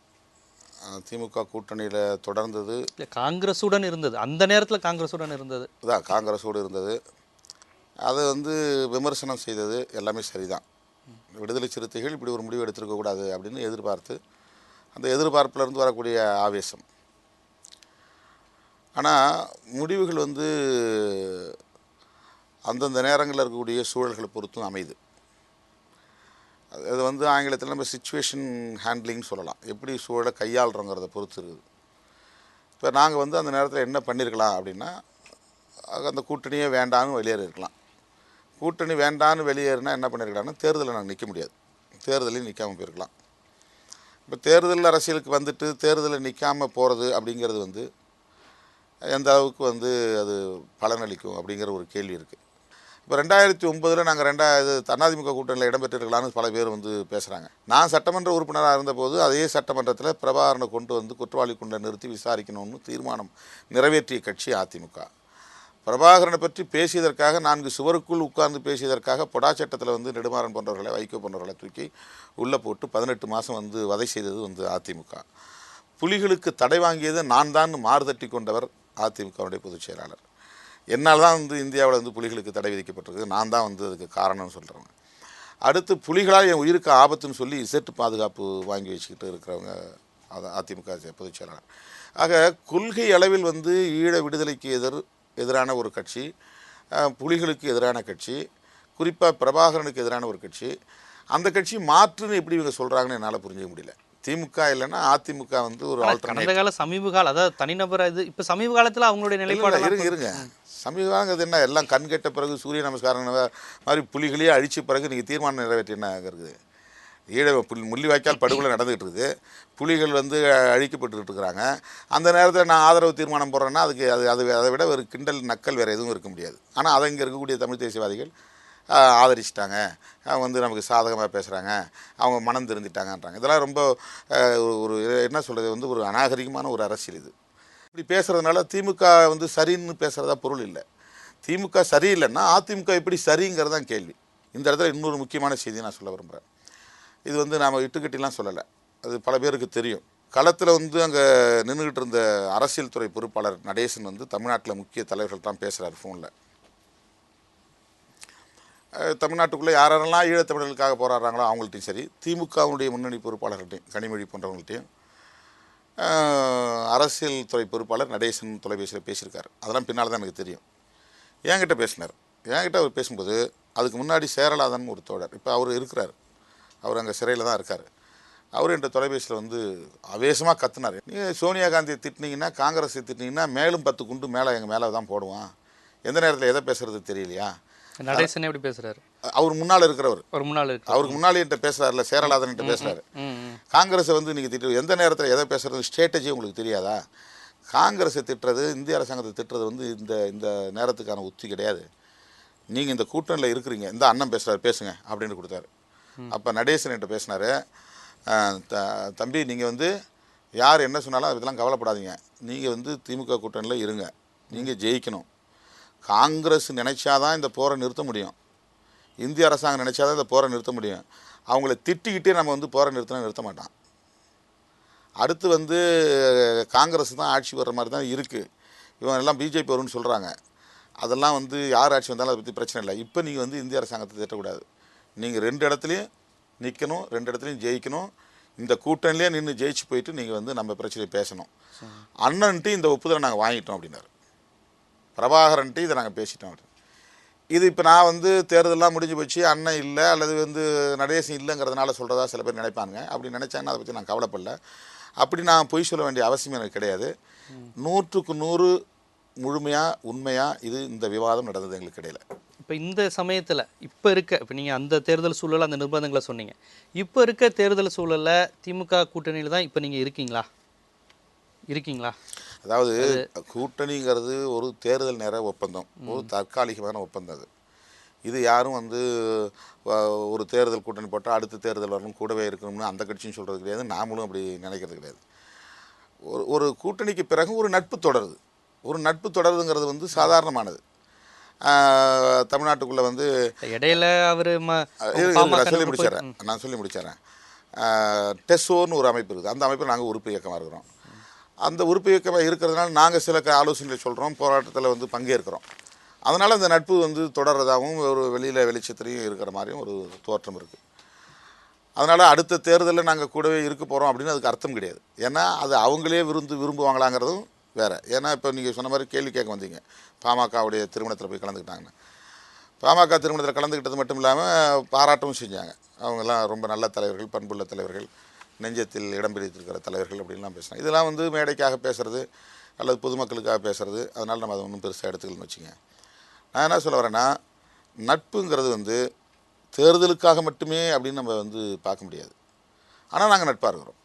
திமுக கூட்டணியில் தொடர்ந்தது, காங்கிரஸுடன் இருந்தது, அந்த நேரத்தில் காங்கிரஸுடன் இருந்தது, அதான் காங்கிரஸோடு இருந்தது, அதை வந்து விமர்சனம் செய்தது எல்லாமே சரிதான். விடுதலை சிறுத்தைகள் இப்படி ஒரு முடிவு எடுத்துருக்கக்கூடாது அப்படின்னு எதிர்பார்த்து, அந்த எதிர்பார்ப்பிலிருந்து வரக்கூடிய ஆவேசம். ஆனால் முடிவுகள் வந்து அந்தந்த நேரங்களில் இருக்கக்கூடிய சூழல்களை பொறுத்தும் அமையுது. அது வந்து ஆங்கிலத்தில் நம்ம சிச்சுவேஷன் ஹேண்ட்லிங்னு சொல்லலாம். எப்படி சூழலை கையாளுறோங்கிறத பொறுத்து இருக்குது. இப்போ நாங்கள் வந்து அந்த நேரத்தில் என்ன பண்ணியிருக்கலாம் அப்படின்னா, அந்த கூட்டணியே வேண்டான்னு வெளியேறிருக்கலாம். கூட்டணி வேண்டான்னு வெளியேறினா என்ன பண்ணியிருக்கலாம்னா, தேர்தலில் நாங்கள் நிற்க முடியாது, தேர்தலையும் நிற்காமல் போயிருக்கலாம். இப்போ தேர்தல் அரசியலுக்கு வந்துட்டு தேர்தலில் நிற்காமல் போகிறது அப்படிங்கிறது வந்து எந்த அளவுக்கு வந்து அது பலனளிக்கும் அப்படிங்கிற ஒரு கேள்வி இருக்குது. இப்போ 2009 நாங்கள் அதிமுக கூட்டணியில் இடம்பெற்றிருக்கலான்னு பல பேர் வந்து பேசுகிறாங்க. நான் சட்டமன்ற உறுப்பினராக இருந்தபோது அதே சட்டமன்றத்தில் பிரபாகரனை கொண்டு வந்து குற்றவாளி கொண்டு நிறுத்தி விசாரிக்கணும்னு தீர்மானம் நிறைவேற்றிய கட்சி அதிமுக. பிரபாகரனை பற்றி பேசியதற்காக 4 சுவருக்குள் உட்கார்ந்து பேசியதற்காக பொடா சட்டத்தில் வந்து நெடுமாறன் போன்றவர்களை, வைகோ போன்றவர்களை தூக்கி உள்ளே போட்டு 18 மாதம் வந்து வதை செய்தது வந்து அதிமுக. புலிகளுக்கு தடை வாங்கியது நான் தான் மாறுதட்டி கொண்டவர் அதிமுகவுடைய பொதுச் செயலாளர். என்னால் தான் வந்து இந்தியாவில் வந்து புலிகளுக்கு தடை விதிக்கப்பட்டிருக்கு, நான் தான் வந்து அதுக்கு காரணம்னு சொல்கிறவங்க. அடுத்து புலிகளால் என் உயிருக்கு ஆபத்துன்னு சொல்லி இசட்டு பாதுகாப்பு வாங்கி வச்சுக்கிட்டு இருக்கிறவங்க அதிமுக பொதுச் செயலாளர். ஆக கொள்கை அளவில் வந்து ஈழ விடுதலைக்கு எதிரான ஒரு கட்சி, புலிகளுக்கு எதிரான கட்சி, குறிப்பாக பிரபாகரனுக்கு எதிரான ஒரு கட்சி, அந்த கட்சி மாற்றுன்னு எப்படி இவங்க சொல்கிறாங்கன்னு என்னால் புரிஞ்சிக்க முடியல. திமுக இல்லைன்னா அதிமுக வந்து ஒரு ஆல்டர்னேட். அந்த கால சமீப காலம், அதாவது தனிநபர் இது இப்போ சமீப காலத்தில் அவங்களுடைய நிலைப்பாடு இருங்க. சமீப காலங்கிறது என்ன, எல்லாம் கண் கெட்ட பிறகு சூரிய நமஸ்காரம் மாதிரி புலிகளையே அழிச்ச பிறகு நீங்கள் தீர்மானம் நிறைவேற்றி என்ன இருக்குது? ஈழ முள்ளிவாய்க்கால் படுகொலை நடந்துகிட்டு இருக்குது, புலிகள் வந்து அழிக்கப்பட்டுக்கிட்டு இருக்கிறாங்க. அந்த நேரத்தில் நான் ஆதரவு தீர்மானம் போடுறேன்னா அதுக்கு அதை விட ஒரு கிண்டல் நக்கல் வேறு எதுவும் இருக்க முடியாது. ஆனால் அதை இங்கே இருக்கக்கூடிய தமிழ் தேசியவாதிகள் ஆதரிச்சிட்டாங்க, அவங்க வந்து நமக்கு சாதகமாக பேசுகிறாங்க, அவங்க மனம் திருந்திட்டாங்கன்றாங்க. இதெல்லாம் ரொம்ப ஒரு என்ன சொல்கிறது வந்து ஒரு அநாகரிகமான ஒரு அரசியல். இது இப்படி பேசுகிறதுனால திமுக வந்து சரின்னு பேசுகிறதா பொருள் இல்லை. திமுக சரியில்லைன்னா அதிமுக எப்படி சரிங்கிறது தான் கேள்வி. இந்த இடத்துல இன்னொரு முக்கியமான செய்தி நான் சொல்ல விரும்புகிறேன். இது வந்து நாம் இட்டுக்கட்டிலாம் சொல்லலை, அது பல பேருக்கு தெரியும். களத்தில் வந்து அங்கே நின்றுக்கிட்டு இருந்த அரசியல் துறை பொறுப்பாளர் நடேசன் வந்து தமிழ்நாட்டில் முக்கிய தலைவர்கள் தான் பேசுகிறார் ஃபோனில். தமிழ்நாட்டுக்குள்ளே யாரெல்லாம் ஈழத்தமிழர்களுக்காக போராடுறாங்களோ அவங்கள்ட்டையும் சரி, திமுகவுடைய முன்னணி பொறுப்பாளர்கள்ட்டையும், கனிமொழி போன்றவங்கள்ட்டையும், அரசியல் துறை பொறுப்பாளர் நடேசன் தொலைபேசியில் பேசியிருக்காரு. அதெல்லாம் பின்னால் தான் எனக்கு தெரியும். என்கிட்ட பேசினார். என்கிட்ட அவர் பேசும்போது அதுக்கு முன்னாடி சேரலாதன் ஒரு தோழர், இப்போ அவர் இருக்கிறார், அவர் அங்கே சிறையில் தான் இருக்கார். அவர் என்ற தொலைபேசியில் வந்து ஆவேசமாக கத்துனார். நீங்கள் சோனியா காந்தியை திட்டினீங்கன்னா, காங்கிரஸை திட்டினீங்கன்னா மேலும் 10 குண்டு மேலே எங்கள் மேலே தான் போடுவான், எந்த நேரத்தில் எதை பேசுறது தெரியலையா? நடேசன் எப்படி பேசுறாரு? அவர் முன்னால் இருக்கிறவர், அவருக்கு முன்னாலே என்கிட்ட பேசுறாருல, சேரலாதன் என்கிட்ட பேசுறாரு. காங்கிரஸை வந்து நீங்கள் திட்டு எந்த நேரத்தில் எதை பேசுறது ஸ்ட்ராட்டஜி உங்களுக்கு தெரியாதா? காங்கிரஸை திட்டுறது, இந்திய அரசாங்கத்தை திட்டுறது வந்து இந்த இந்த நேரத்துக்கான உத்தி கிடையாது. நீங்கள் இந்த கூட்டணியில் இருக்கிறீங்க, இந்த அண்ணன் பேசுகிறார், பேசுங்க அப்படின்னு கொடுத்தாரு. அப்போ நடேசன் என்கிட்ட பேசினார், தம்பி நீங்கள் வந்து யார் என்ன சொன்னாலும் அதை பற்றிலாம் கவலைப்படாதீங்க, நீங்கள் வந்து திமுக கூட்டணியில் இருங்க, நீங்கள் ஜெயிக்கணும். காங்கிரஸ் நினைச்சாதான் இந்த போரை நிறுத்த முடியும், இந்திய அரசாங்கம் நினைச்சாதான் இந்த போரை நிறுத்த முடியும். அவங்கள திட்டிக்கிட்டே நம்ம வந்து போரை நிறுத்த மாட்டான். அடுத்து வந்து காங்கிரஸ் தான் ஆட்சி வர்ற மாதிரி தான் இருக்குது. இவங்க எல்லாம் பிஜேபி வரும்னு சொல்கிறாங்க. அதெல்லாம் வந்து யார் ஆட்சி வந்தாலும் அதை பற்றி பிரச்சனை இல்லை. இப்போ நீங்கள் வந்து இந்திய அரசாங்கத்தை திட்டக்கூடாது. நீங்கள் 2 இடத்துலையும் நிற்கணும், 2 இடத்துலையும் ஜெயிக்கணும். இந்த கூட்டணிலே நின்று ஜெயிச்சு போயிட்டு நீங்கள் வந்து நம்ம பிரச்சனையை பேசணும். அண்ணன்ட்டு இந்த ஒப்புதலை நாங்கள் வாங்கிட்டோம் அப்படின்னாரு. பிரபாகரன்ட்டு இதை நாங்கள் பேசிட்டோம் அப்படின்னு. இது இப்போ நான் வந்து தேர்தலெலாம் முடிஞ்சு போச்சு, அண்ணன் இல்லை அல்லது வந்து நடேசன் இல்லைங்கிறதுனால சொல்கிறதா சில பேர் நினைப்பாங்க. அப்படி நினச்சாங்கன்னா அதை பற்றி நான் கவலைப்படல. அப்படி நான் பொய் சொல்ல வேண்டிய அவசியம் எனக்கு கிடையாது. 100க்கு 100 முழுமையாக உண்மையாக இது இந்த விவாதம் நடந்தது எங்களுக்கு இடையில். இப்போ இந்த சமயத்தில் இப்போ நீங்கள் அந்த தேர்தல் சூழல் அந்த நிர்பந்தங்களை சொன்னீங்க. இப்போ இருக்க தேர்தல் சூழலில் திமுக கூட்டணியில் தான் இப்போ நீங்கள் இருக்கீங்களா? அதாவது கூட்டணிங்கிறது ஒரு தேர்தல் நேர ஒப்பந்தம், ஒரு தற்காலிகமான ஒப்பந்தம். இது யாரும் வந்து ஒரு தேர்தல் கூட்டணி போட்டால் அடுத்த தேர்தல் வரணும் கூடவே இருக்கணும்னு அந்த கட்சியும் சொல்கிறது கிடையாது, நாமளும் அப்படி நினைக்கிறது கிடையாது. ஒரு கூட்டணிக்கு பிறகு ஒரு நட்பு தொடருது. ஒரு நட்பு தொடருதுங்கிறது வந்து சாதாரணமானது. தமிழ்நாட்டுக்குள்ளே வந்து இடையில அவர் சொல்லி முடிச்சிடறேன். டெஸ்ஸோன்னு ஒரு அமைப்பு இருக்குது. அந்த அமைப்பில் நாங்கள் உறுப்பு இயக்கமாக இருக்கிறோம். அந்த உறுப்பு இயக்கமாக இருக்கிறதுனால நாங்கள் சில ஆலோசனைகளை சொல்கிறோம், போராட்டத்தில் வந்து பங்கேற்கிறோம். அதனால் அந்த நட்பு வந்து தொடர்றதாகவும் ஒரு வெளிச்சத்திலையும் இருக்கிற மாதிரியும் ஒரு தோற்றம் இருக்குது. அதனால் அடுத்த தேர்தலில் நாங்கள் கூடவே இருக்க போகிறோம் அப்படின்னு அதுக்கு அர்த்தம் கிடையாது. ஏன்னா அது அவங்களே விரும்புவாங்களாங்கிறதும் வேறு. ஏன்னா இப்போ நீங்கள் சொன்ன மாதிரி கேள்வி கேட்க வந்தீங்க, பாமகவுடைய திருமணத்தில் போய் கலந்துக்கிட்டாங்கன்னு. பாமக திருமணத்தில் கலந்துக்கிட்டது மட்டும் இல்லாமல் பாராட்டவும் செஞ்சாங்க. அவங்கெல்லாம் ரொம்ப நல்ல தலைவர்கள், பண்புள்ள தலைவர்கள், நெஞ்சத்தில் இடம் பிடித்திருக்கிற தலைவர்கள் அப்படின்லாம் பேசுகிறாங்க. இதெல்லாம் வந்து மேடைக்காக பேசுகிறது அல்லது பொதுமக்களுக்காக பேசுகிறது. அதனால் நம்ம அதை ஒன்றும் பெருசாக எடுத்துக்கலன்னு வச்சுங்க. நான் என்ன சொல்ல வரேன்னா, நட்புங்கிறது வந்து தேர்தலுக்காக மட்டுமே அப்படின்னு நம்ம வந்து பார்க்க முடியாது. ஆனால் நாங்கள் நட்பாக இருக்கிறோம்.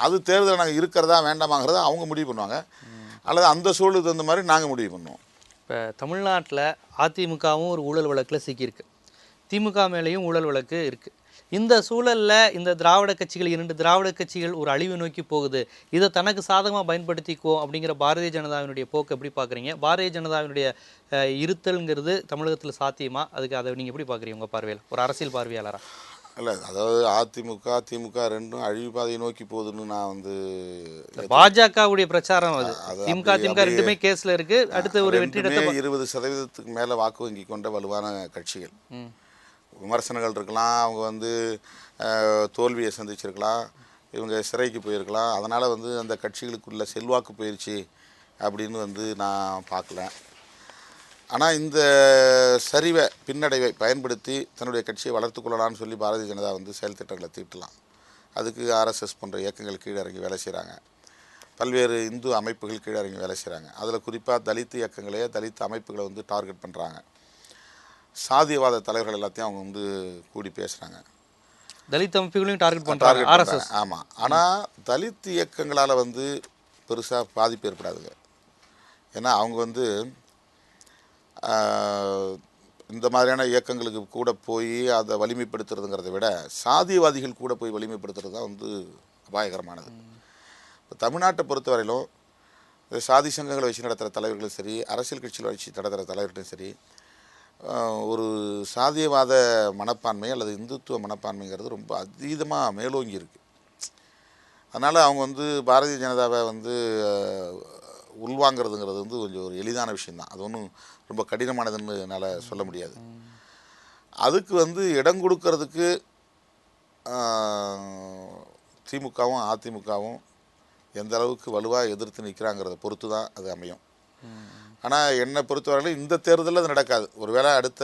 அது தேர்தல் நாங்கள் இருக்கிறதா வேண்டாமாங்கிறத அவங்க முடிவு பண்ணுவாங்க, அல்லது அந்த சூழலுக்கு தகுந்த மாதிரி நாங்கள் முடிவு பண்ணுவோம். இப்போ தமிழ்நாட்டில் அதிமுகவும் ஒரு ஊழல் வழக்கில் சிக்கியிருக்கு, திமுக மேலேயும் ஊழல் வழக்கு இருக்குது. இந்த சூழலில் இந்த திராவிட கட்சிகள் 2 திராவிட கட்சிகள் ஒரு அழிவு நோக்கி போகுது, இதை தனக்கு சாதகமாக பயன்படுத்திக்குவோம் அப்படிங்கிற பாரதிய ஜனதாவினுடைய போக்கு எப்படி பார்க்குறீங்க? பாரதிய ஜனதாவினுடைய இருத்தல்ங்கிறது தமிழகத்தில் சாத்தியமா? அதை நீங்கள் எப்படி பார்க்குறீங்க உங்கள் பார்வையில், ஒரு அரசியல் பார்வையாளராக? இல்லை, அதாவது அதிமுக திமுக ரெண்டும் அழிவு பாதையை நோக்கி போகுதுன்னு நான் வந்து பாஜகவுடைய பிரச்சாரம். அது திமுக ரெண்டுமே கேஸில் இருக்குது. அடுத்து ஒரு வெற்றிடத்தை 20% மேலே வாக்கு வங்கி கொண்ட வலுவான கட்சிகள். விமர்சனங்கள் இருக்கலாம், அவங்க வந்து தோல்வியை சந்திச்சிருக்கலாம், இவங்க சிறைக்கு போயிருக்கலாம். அதனால் வந்து அந்த கட்சிகளுக்குள்ள செல்வாக்கு போயிடுச்சு அப்படின்னு வந்து நான் பார்க்கல. ஆனால் இந்த சரிவை பின்னடைவை பயன்படுத்தி தன்னுடைய கட்சியை வளர்த்து கொள்ளலாம்னு சொல்லி பாரதிய ஜனதா வந்து செயல் திட்டங்களை தீட்டலாம். அதுக்கு ஆர்எஸ்எஸ் போன்ற இயக்கங்கள் கீழே இறங்கி வேலை செய்கிறாங்க, பல்வேறு இந்து அமைப்புகள் கீழே இறங்கி வேலை செய்கிறாங்க. அதில் குறிப்பாக தலித் இயக்கங்களே, தலித் அமைப்புகளை வந்து டார்கெட் பண்ணுறாங்க. சாதியவாத தலைவர்கள் எல்லாத்தையும் அவங்க வந்து கூடி பேசுகிறாங்க. தலித் அமைப்புகளையும் டார்கெட் பண்ணுறாங்க ஆர்எஸ்எஸ். ஆமாம், ஆனால் தலித் இயக்கங்களால் வந்து பெருசாக பாதிப்பு ஏற்படாதுங்க. ஏன்னா அவங்க வந்து இந்த மாதிரியான இயக்கங்களுக்கு கூட போய் அதை வலிமைப்படுத்துறதுங்கிறத விட சாதியவாதிகள் கூட போய் வலிமைப்படுத்துறது தான் வந்து அபாயகரமானது. இப்போ தமிழ்நாட்டை பொறுத்தவரையிலும் சாதி சங்கங்களை வச்சு நடத்துகிற தலைவர்களும் சரி, அரசியல் கட்சியில் வச்சு நடத்துகிற தலைவர்களும் சரி, ஒரு சாதியவாத மனப்பான்மை அல்லது இந்துத்துவ மனப்பான்மைங்கிறது ரொம்ப அதீதமாக மேலோங்கி இருக்குது. அதனால் அவங்க வந்து பாரதிய ஜனதாவை வந்து உள்வாங்கிறதுங்கிறது வந்து கொஞ்சம் ஒரு எளிதான விஷயந்தான். அது ஒன்றும் ரொம்ப கடினமானதுன்னு என்னால் சொல்ல முடியாது. அதுக்கு வந்து இடம் கொடுக்கறதுக்கு திமுகவும் அதிமுகவும் எந்த அளவுக்கு வலுவாக எதிர்த்து நிற்கிறாங்கிறத பொறுத்து தான் அது அமையும். ஆனால் என்னை பொறுத்தவரையிலும் இந்த தேர்தலில் அது நடக்காது. ஒருவேளை அடுத்த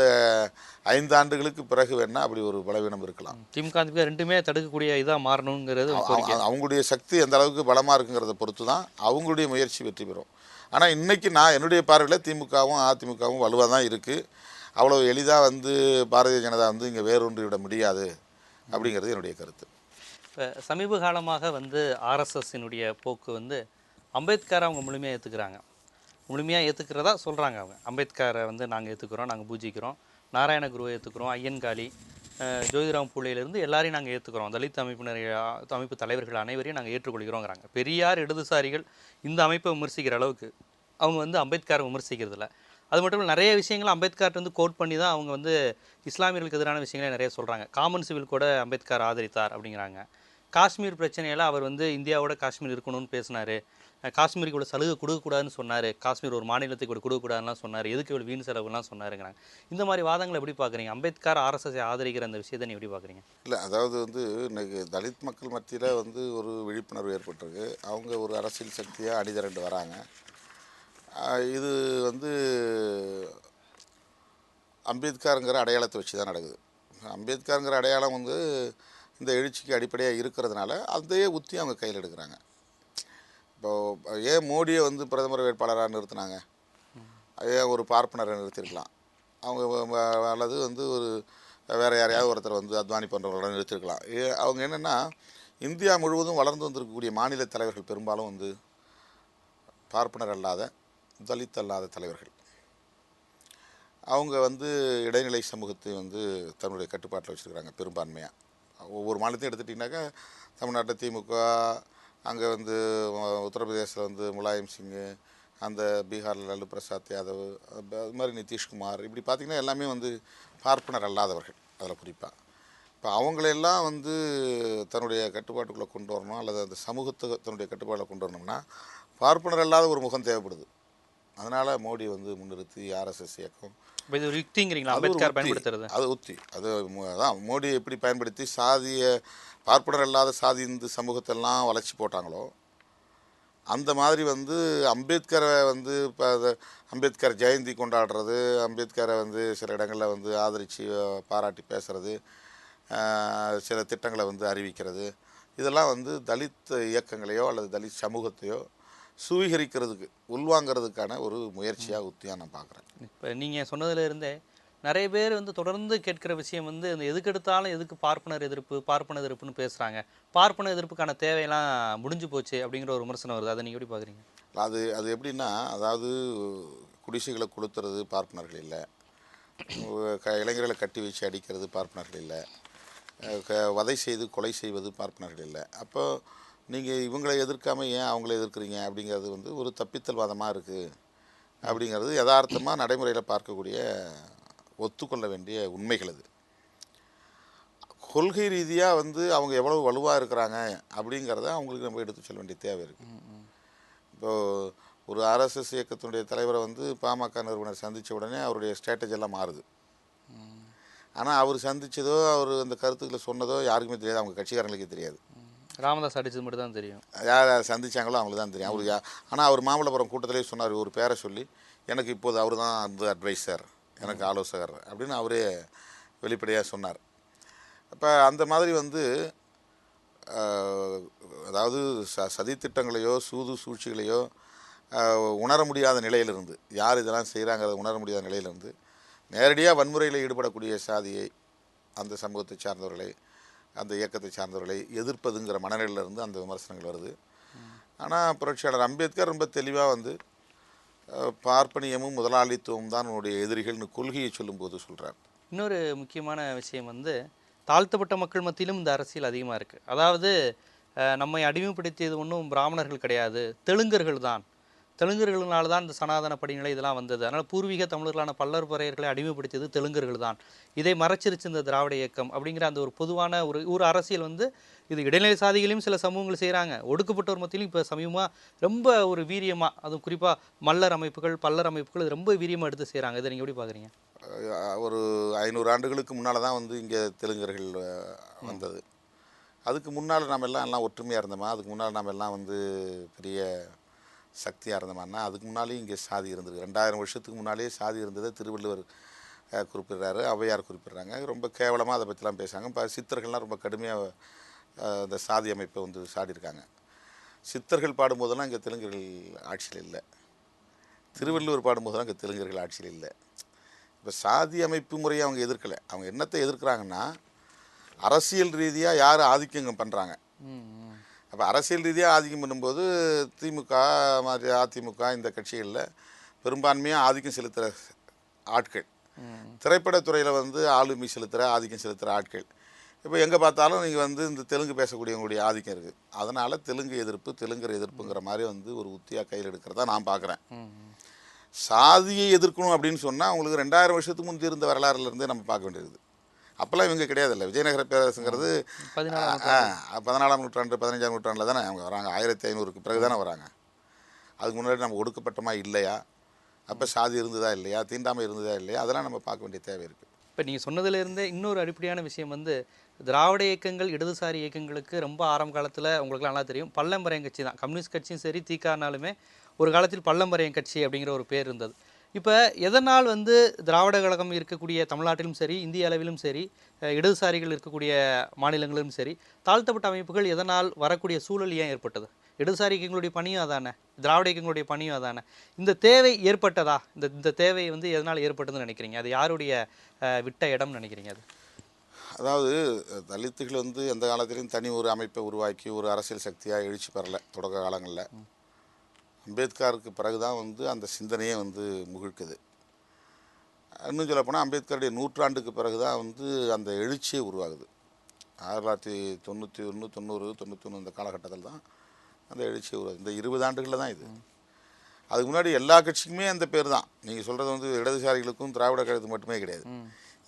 5 ஆண்டுகளுக்கு பிறகு வேணால் அப்படி ஒரு பலவீனம் இருக்கலாம். திமுக ரெண்டுமே தடுக்கக்கூடிய இதாக மாறணுங்கிறது அவங்களுடைய சக்தி எந்த அளவுக்கு பலமாக இருக்குங்கிறத பொறுத்து தான் அவங்களுடைய முயற்சி வெற்றி பெறும். ஆனால் இன்றைக்கி என்னுடைய பார்வையில் திமுகவும் அதிமுகவும் வலுவாக தான் இருக்குது. அவ்வளோ எளிதாக வந்து பாரதிய ஜனதா வந்து இங்கே வேரூன்றி விட முடியாது அப்படிங்கிறது என்னுடைய கருத்து. இப்போ சமீப காலமாக வந்து ஆர்எஸ்எஸ்ஸினுடைய போக்கு வந்து அம்பேத்கரை அவங்க முழுமையாக ஏற்றுக்கிறாங்க. முழுமையாக ஏற்றுக்கிறதா சொல்கிறாங்க அவங்க. அம்பேத்கரை வந்து நாங்கள் ஏற்றுக்கிறோம், நாங்கள் பூஜிக்கிறோம், நாராயணகுருவை ஏற்றுக்கிறோம், ஐயன்காளி, ஜோதிராம் பூலேலேருந்து எல்லாரையும் நாங்கள் ஏற்றுக்கிறோம், தலித் அமைப்பினர் அமைப்பு தலைவர்கள் அனைவரையும் நாங்கள் ஏற்றுக்கொள்கிறோங்கிறாங்க. பெரியார் இடதுசாரிகள் இந்த அமைப்பை விமர்சிக்கிற அளவுக்கு அவங்க வந்து அம்பேத்கரை விமர்சிக்கிறதில்ல. அது மட்டும் இல்லை, நிறைய விஷயங்கள் அம்பேத்கர்ட்ட வந்து கோட் பண்ணி தான் அவங்க வந்து இஸ்லாமியர்களுக்கு எதிரான விஷயங்களே நிறைய சொல்கிறாங்க. காமன் சிவில் கூட அம்பேத்கர் ஆதரித்தார் அப்படிங்கிறாங்க. காஷ்மீர் பிரச்சனையில் அவர் வந்து இந்தியாவோட காஷ்மீர் இருக்கணும்னு பேசினார், காஷ்மீருக்கு இவ்வளோ சலுகை கொடுக்கக்கூடாதுன்னு சொன்னார், காஷ்மீர் ஒரு மாநிலத்துக்கு இவ்வளோ கொடுக்கக்கூடாதுலாம் சொன்னார், எதுக்கு இவ்வளோ வீண் செலவுலாம் சொன்னாருங்கிறாங்க. இந்த மாதிரி வாதங்களை எப்படி பார்க்குறீங்க? அம்பேத்கர் ஆர்எஸ்எஸ் ஆதரிக்கிற அந்த விஷயத்தை நீ எப்படி பார்க்குறீங்க? இல்லை, அதாவது வந்து இன்னைக்கு தலித் மக்கள் மத்தியில் வந்து ஒரு விழிப்புணர்வு ஏற்பட்டிருக்கு. அவங்க ஒரு அரசியல் சக்தியாக அணிதிரண்டு வராங்க. இது வந்து அம்பேத்கருங்கிற அடையாளத்தை வச்சு தான் நடக்குது. அம்பேத்கருங்கிற அடையாளம் வந்து இந்த எழுச்சிக்கு அடிப்படையாக இருக்கிறதுனால அதையே ஊற்றி அவங்க கையில் எடுக்கிறாங்க. இப்போது ஏன் மோடியை வந்து பிரதமர் வேட்பாளராக நிறுத்தினாங்க? ஏன் ஒரு பார்ப்பனரை நிறுத்திருக்கலாம் அவங்க, அல்லது வந்து ஒரு வேறு யாரையாவது ஒருத்தர் வந்து அத்வானி போன்றவர்களோட நிறுத்திருக்கலாம். அவங்க என்னென்னா, இந்தியா முழுவதும் வளர்ந்து வந்திருக்கக்கூடிய மாநில தலைவர்கள் பெரும்பாலும் வந்து பார்ப்பனர் அல்லாத, தலித் அல்லாத தலைவர்கள். அவங்க வந்து இடைநிலை சமூகத்தை வந்து தன்னுடைய கட்டுப்பாட்டில் வச்சுருக்கிறாங்க பெரும்பான்மையாக. ஒவ்வொரு மாநிலத்தையும் எடுத்துட்டிங்கனாக்கா, தமிழ்நாட்டில் திமுக, அங்கே வந்து உத்தரப்பிரதேசில் வந்து முலாயம் சிங்கு, அந்த பீகாரில் லல்லு பிரசாத் யாதவ், அது மாதிரி நிதிஷ்குமார், இப்படி பார்த்திங்கன்னா எல்லாமே வந்து பார்ப்பனர் அல்லாதவர்கள். அதில் குறிப்பாக இப்போ அவங்களெல்லாம் வந்து தன்னுடைய கட்டுப்பாட்டுக்குள்ளே கொண்டு வரணும், அல்லது அந்த சமூகத்தை தன்னுடைய கட்டுப்பாட்டில் கொண்டு வரணும்னா பார்ப்பனர் அல்லாத ஒரு முகம் தேவைப்படுது. அதனால் மோடி வந்து முன்னிறுத்தி ஆர்எஸ்எஸ் இயக்கம். இது ஒரு யுக்திங்கிறீங்களா அம்பேத்கர் பயன்படுத்துறது? அது உத்தி. அதான் மோடி எப்படி பயன்படுத்தி சாதிய பார்ப்பனர் அல்லாத சாதி இந்து சமூகத்தெல்லாம் வளர்ச்சி போட்டாங்களோ, அந்த மாதிரி வந்து அம்பேத்கரை வந்து இப்போ அம்பேத்கர் ஜெயந்தி கொண்டாடுறது, அம்பேத்கரை வந்து சில இடங்களில் வந்து ஆதரித்து பாராட்டி பேசுகிறது, சில திட்டங்களை வந்து அறிவிக்கிறது, இதெல்லாம் வந்து தலித் இயக்கங்களையோ அல்லது தலித் சமூகத்தையோ சுவீகரிக்கிறதுக்கு, உள்வாங்கிறதுக்கான ஒரு முயற்சியாக உத்தியாக நான் பார்க்குறேன். இப்போ நீங்கள் சொன்னதுலேருந்தே நிறைய பேர் வந்து தொடர்ந்து கேட்குற விஷயம் வந்து இந்த எதுக்கு எடுத்தாலும் எதுக்கு பார்ப்பனர் எதிர்ப்பு பார்ப்பனர் எதிர்ப்புன்னு பேசுகிறாங்க, பார்ப்பனர் எதிர்ப்புக்கான தேவையெல்லாம் முடிஞ்சு போச்சு அப்படிங்கிற ஒரு விமர்சனம் வருது. அதை நீங்கள் எப்படி பார்க்குறீங்க? அது எப்படின்னா, அதாவது குடிசைகளை கொளுத்துறது பார்ப்பனர்கள் இல்லை, இளைஞர்களை கட்டி வச்சு அடிக்கிறது பார்ப்பனர்கள் இல்லை, வதை செய்து கொலை செய்வது பார்ப்பனர்கள் இல்லை. அப்போ நீங்கள் இவங்களை எதிர்க்காமல் ஏன் அவங்கள எதிர்க்கிறீங்க அப்படிங்கிறது வந்து ஒரு தப்பித்தல் வாதமாக இருக்குது. அப்படிங்கிறது யதார்த்தமாக நடைமுறையில் பார்க்கக்கூடிய ஒத்துக்கொள்ள வேண்டிய உண்மைகள். அது கொள்கை ரீதியாக வந்து அவங்க எவ்வளவு வலுவாக இருக்கிறாங்க அப்படிங்கிறத அவங்களுக்கு நம்ம எடுத்து சொல்ல வேண்டிய தேவை இருக்குது. இப்போது ஒரு ஆர்எஸ்எஸ் இயக்கத்தினுடைய தலைவரை வந்து பாமக நிறுவனர் சந்தித்த உடனே அவருடைய ஸ்ட்ராட்டஜி எல்லாம் மாறுது. ஆனால் அவர் சந்தித்ததோ அவர் அந்த கருத்துக்களை சொன்னதோ யாருக்குமே தெரியாது, அவங்க கட்சிக்காரங்களுக்கே தெரியாது. ராமதாஸ் அடிச்சது மட்டும் தான் தெரியும். யார் சந்திச்சாங்களோ அவங்களுக்கு தான் தெரியும். அவருக்கு ஆனால் அவர் மாமல்லபுரம் கூட்டத்திலே சொன்னார், ஒரு பேரை சொல்லி, எனக்கு இப்போது அவர் தான் அந்த அட்வைசர், எனக்கு ஆலோசகர் அப்படின்னு அவரே வெளிப்படையாக சொன்னார். அப்போ அந்த மாதிரி வந்து அதாவது சதித்திட்டங்களையோ சூது சூழ்ச்சிகளையோ உணர முடியாத நிலையிலிருந்து, யார் இதெல்லாம் செய்கிறாங்கிறத உணர முடியாத நிலையிலிருந்து நேரடியாக வன்முறையில் ஈடுபடக்கூடிய சாதியை, அந்த சமூகத்தை சார்ந்தவர்களை, அந்த இயக்கத்தை சார்ந்தவர்களை எதிர்ப்பதுங்கிற மனநிலையிலிருந்து அந்த விமர்சனங்கள் வருது. ஆனால் புரட்சியாளர் அம்பேத்கர் ரொம்ப தெளிவாக வந்து பார்ப்பனியமும் முதலாளித்துவம் தான் உன்னுடைய எதிரிகள்னு கொள்கையை சொல்லும்போது சொல்கிறார். இன்னொரு முக்கியமான விஷயம் வந்து தாழ்த்தப்பட்ட மக்கள் மத்தியிலும் இந்த அரசியல் அதிகமாக இருக்குது. அதாவது நம்மை அடிமைப்படுத்தியது ஒன்றும் பிராமணர்கள் கிடையாது, தெலுங்கர்கள் தான். தெலுங்கர்களால் தான் இந்த சனாதன படிநிலை இதெல்லாம் வந்தது. அதனால் பூர்வீக தமிழர்களான பல்லர்பறையர்களை அடிமைப்படுத்தியது தெலுங்கர்கள் தான். இதை மறைச்சிருச்சு இந்த திராவிட இயக்கம் அப்படிங்கிற அந்த ஒரு பொதுவான ஒரு அரசியல் வந்து இது இடைநிலை சாதிகளையும் சில சமூகங்கள் செய்கிறாங்க, ஒடுக்கப்பட்டோர் மத்தியிலும் இப்போ சமயமாக ரொம்ப ஒரு வீரியமாக, அதுவும் குறிப்பாக மல்லர் அமைப்புகள் பல்லர் அமைப்புகள் இது ரொம்ப வீரியமாக எடுத்து செய்கிறாங்க. இதை நீங்கள் எப்படி பார்க்குறீங்க? ஒரு 500 ஆண்டுகளுக்கு முன்னால் தான் வந்து இங்கே தெலுங்கர்கள் வந்தது. அதுக்கு முன்னால் நாம் எல்லாம் ஒற்றுமையாக இருந்தோமா? அதுக்கு முன்னால் நாம் எல்லாம் வந்து பெரிய சக்தியாக இருந்தோமான்னா? அதுக்கு முன்னாலேயும் இங்கே சாதி இருந்தது. 2000 வருஷத்துக்கு முன்னாலேயே சாதி இருந்ததை திருவள்ளுவர் குறிப்பிடுறாரு, ஔவையார் குறிப்பிட்றாங்க. ரொம்ப கேவலமாக அதை பற்றிலாம் பேசுகிறாங்க. இப்போ சித்தர்கள்லாம் ரொம்ப கடுமையாக இந்த சாதி அமைப்பை வந்து சாடியிருக்காங்க. சித்தர்கள் பாடும்போதெல்லாம் இங்கே தெலுங்கர்கள் ஆட்சியில் இல்லை, திருவள்ளுவர் பாடும்போதெல்லாம் இங்கே தெலுங்கர்கள் ஆட்சியில் இல்லை. இப்போ சாதி அமைப்பு முறையை அவங்க எதிர்க்கலை. அவங்க என்னத்தை எதிர்க்கிறாங்கன்னா, அரசியல் ரீதியாக யார் ஆதிக்கங்க பண்ணுறாங்க. அப்போ அப்போ அரசியல் ரீதியாக ஆதிக்கம் பண்ணும்போது திமுக மாதிரி அதிமுக இந்த கட்சிகளில் பெரும்பான்மையாக ஆதிக்கம் செலுத்துகிற ஆட்கள், திரைப்படத்துறையில் வந்து ஆளுமை செலுத்துகிற ஆதிக்கம் செலுத்துகிற ஆட்கள். இப்போ எங்கே பார்த்தாலும் நீங்கள் வந்து இந்த தெலுங்கு பேசக்கூடியவங்களுடைய ஆதிக்கம் இருக்குது. அதனால் தெலுங்கு எதிர்ப்பு, தெலுங்கர் எதிர்ப்புங்கிற மாதிரி வந்து ஒரு உத்தியாக கையில் எடுக்கிறதா நான் பார்க்குறேன். சாதியை எதிர்க்கணும் அப்படின்னு சொன்னால் அவங்களுக்கு 2000 வருஷத்துக்கு முந்தி இருந்த வரலாறுலேருந்தே நம்ம பார்க்க வேண்டியது. அப்போல்லாம் இவங்க கிடையாதுல்ல. விஜயநகர பேரரசுங்கிறது 14ஆம் நூற்றாண்டு 15ஆம் நூற்றாண்டில் தானே அவங்க வராங்க. 1500க்கு பிறகு தானே வராங்க. அதுக்கு முன்னாடி நம்ம ஒடுக்கப்பட்டமா இல்லையா, அப்போ சாதி இருந்ததா இல்லையா, தீண்டாமை இருந்ததா இல்லையா, அதெல்லாம் நம்ம பார்க்க வேண்டிய தேவை இருக்குது. இப்போ நீங்கள் சொன்னதுலேருந்தே இன்னொரு அடிப்படையான விஷயம் வந்து திராவிட இயக்கங்கள் இடதுசாரி இயக்கங்களுக்கு ரொம்ப ஆரம்ப காலத்தில் உங்களுக்கு நல்லா தெரியும் பல்லம்பரையன் கட்சி தான். கம்யூனிஸ்ட் கட்சியும் சரி தீக்கானாலுமே ஒரு காலத்தில் பல்லம்பரையன் கட்சி அப்படிங்கிற ஒரு பேர் இருந்தது. இப்போ எதனால் வந்து திராவிட கழகம் இருக்கக்கூடிய தமிழ்நாட்டிலும் சரி இந்திய அளவிலும் சரி இடதுசாரிகள் இருக்கக்கூடிய மாநிலங்களிலும் சரி தாழ்த்தப்பட்ட அமைப்புகள் எதனால் வரக்கூடிய சூழல் ஏன் ஏற்பட்டது? இடதுசாரி இயக்கங்களுடைய பணியும் அதானே, திராவிட இயக்கங்களுடைய பணியும் அதானே. இந்த தேவை ஏற்பட்டதா? இந்த தேவை வந்து எதனால் ஏற்பட்டதுன்னு நினைக்கிறீங்க? அது யாருடைய விட்ட இடம்னு நினைக்கிறீங்க? அது அதாவது தலித்துகள் வந்து எந்த காலத்திலையும் தனி ஒரு அமைப்பை உருவாக்கி ஒரு அரசியல் சக்தியாக எழுச்சி பெறலை. தொடக்க காலங்களில் அம்பேத்கருக்கு பிறகு தான் வந்து அந்த சிந்தனையே வந்து முகிழ்க்குது. இன்னும் சொல்லப்போனால் அம்பேத்கருடைய நூற்றாண்டுக்கு பிறகு தான் வந்து அந்த எழுச்சியே உருவாகுது. 1991 90 91 இந்த காலகட்டத்தில் தான் அந்த எழுச்சியே உருவாகுது. இந்த 20 ஆண்டுகளில் தான் இது. அதுக்கு முன்னாடி எல்லா கட்சிக்குமே அந்த பேர் தான். நீங்கள் சொல்கிறது வந்து இடதுசாரிகளுக்கும் திராவிட கழகத்துக்கு மட்டுமே கிடையாது.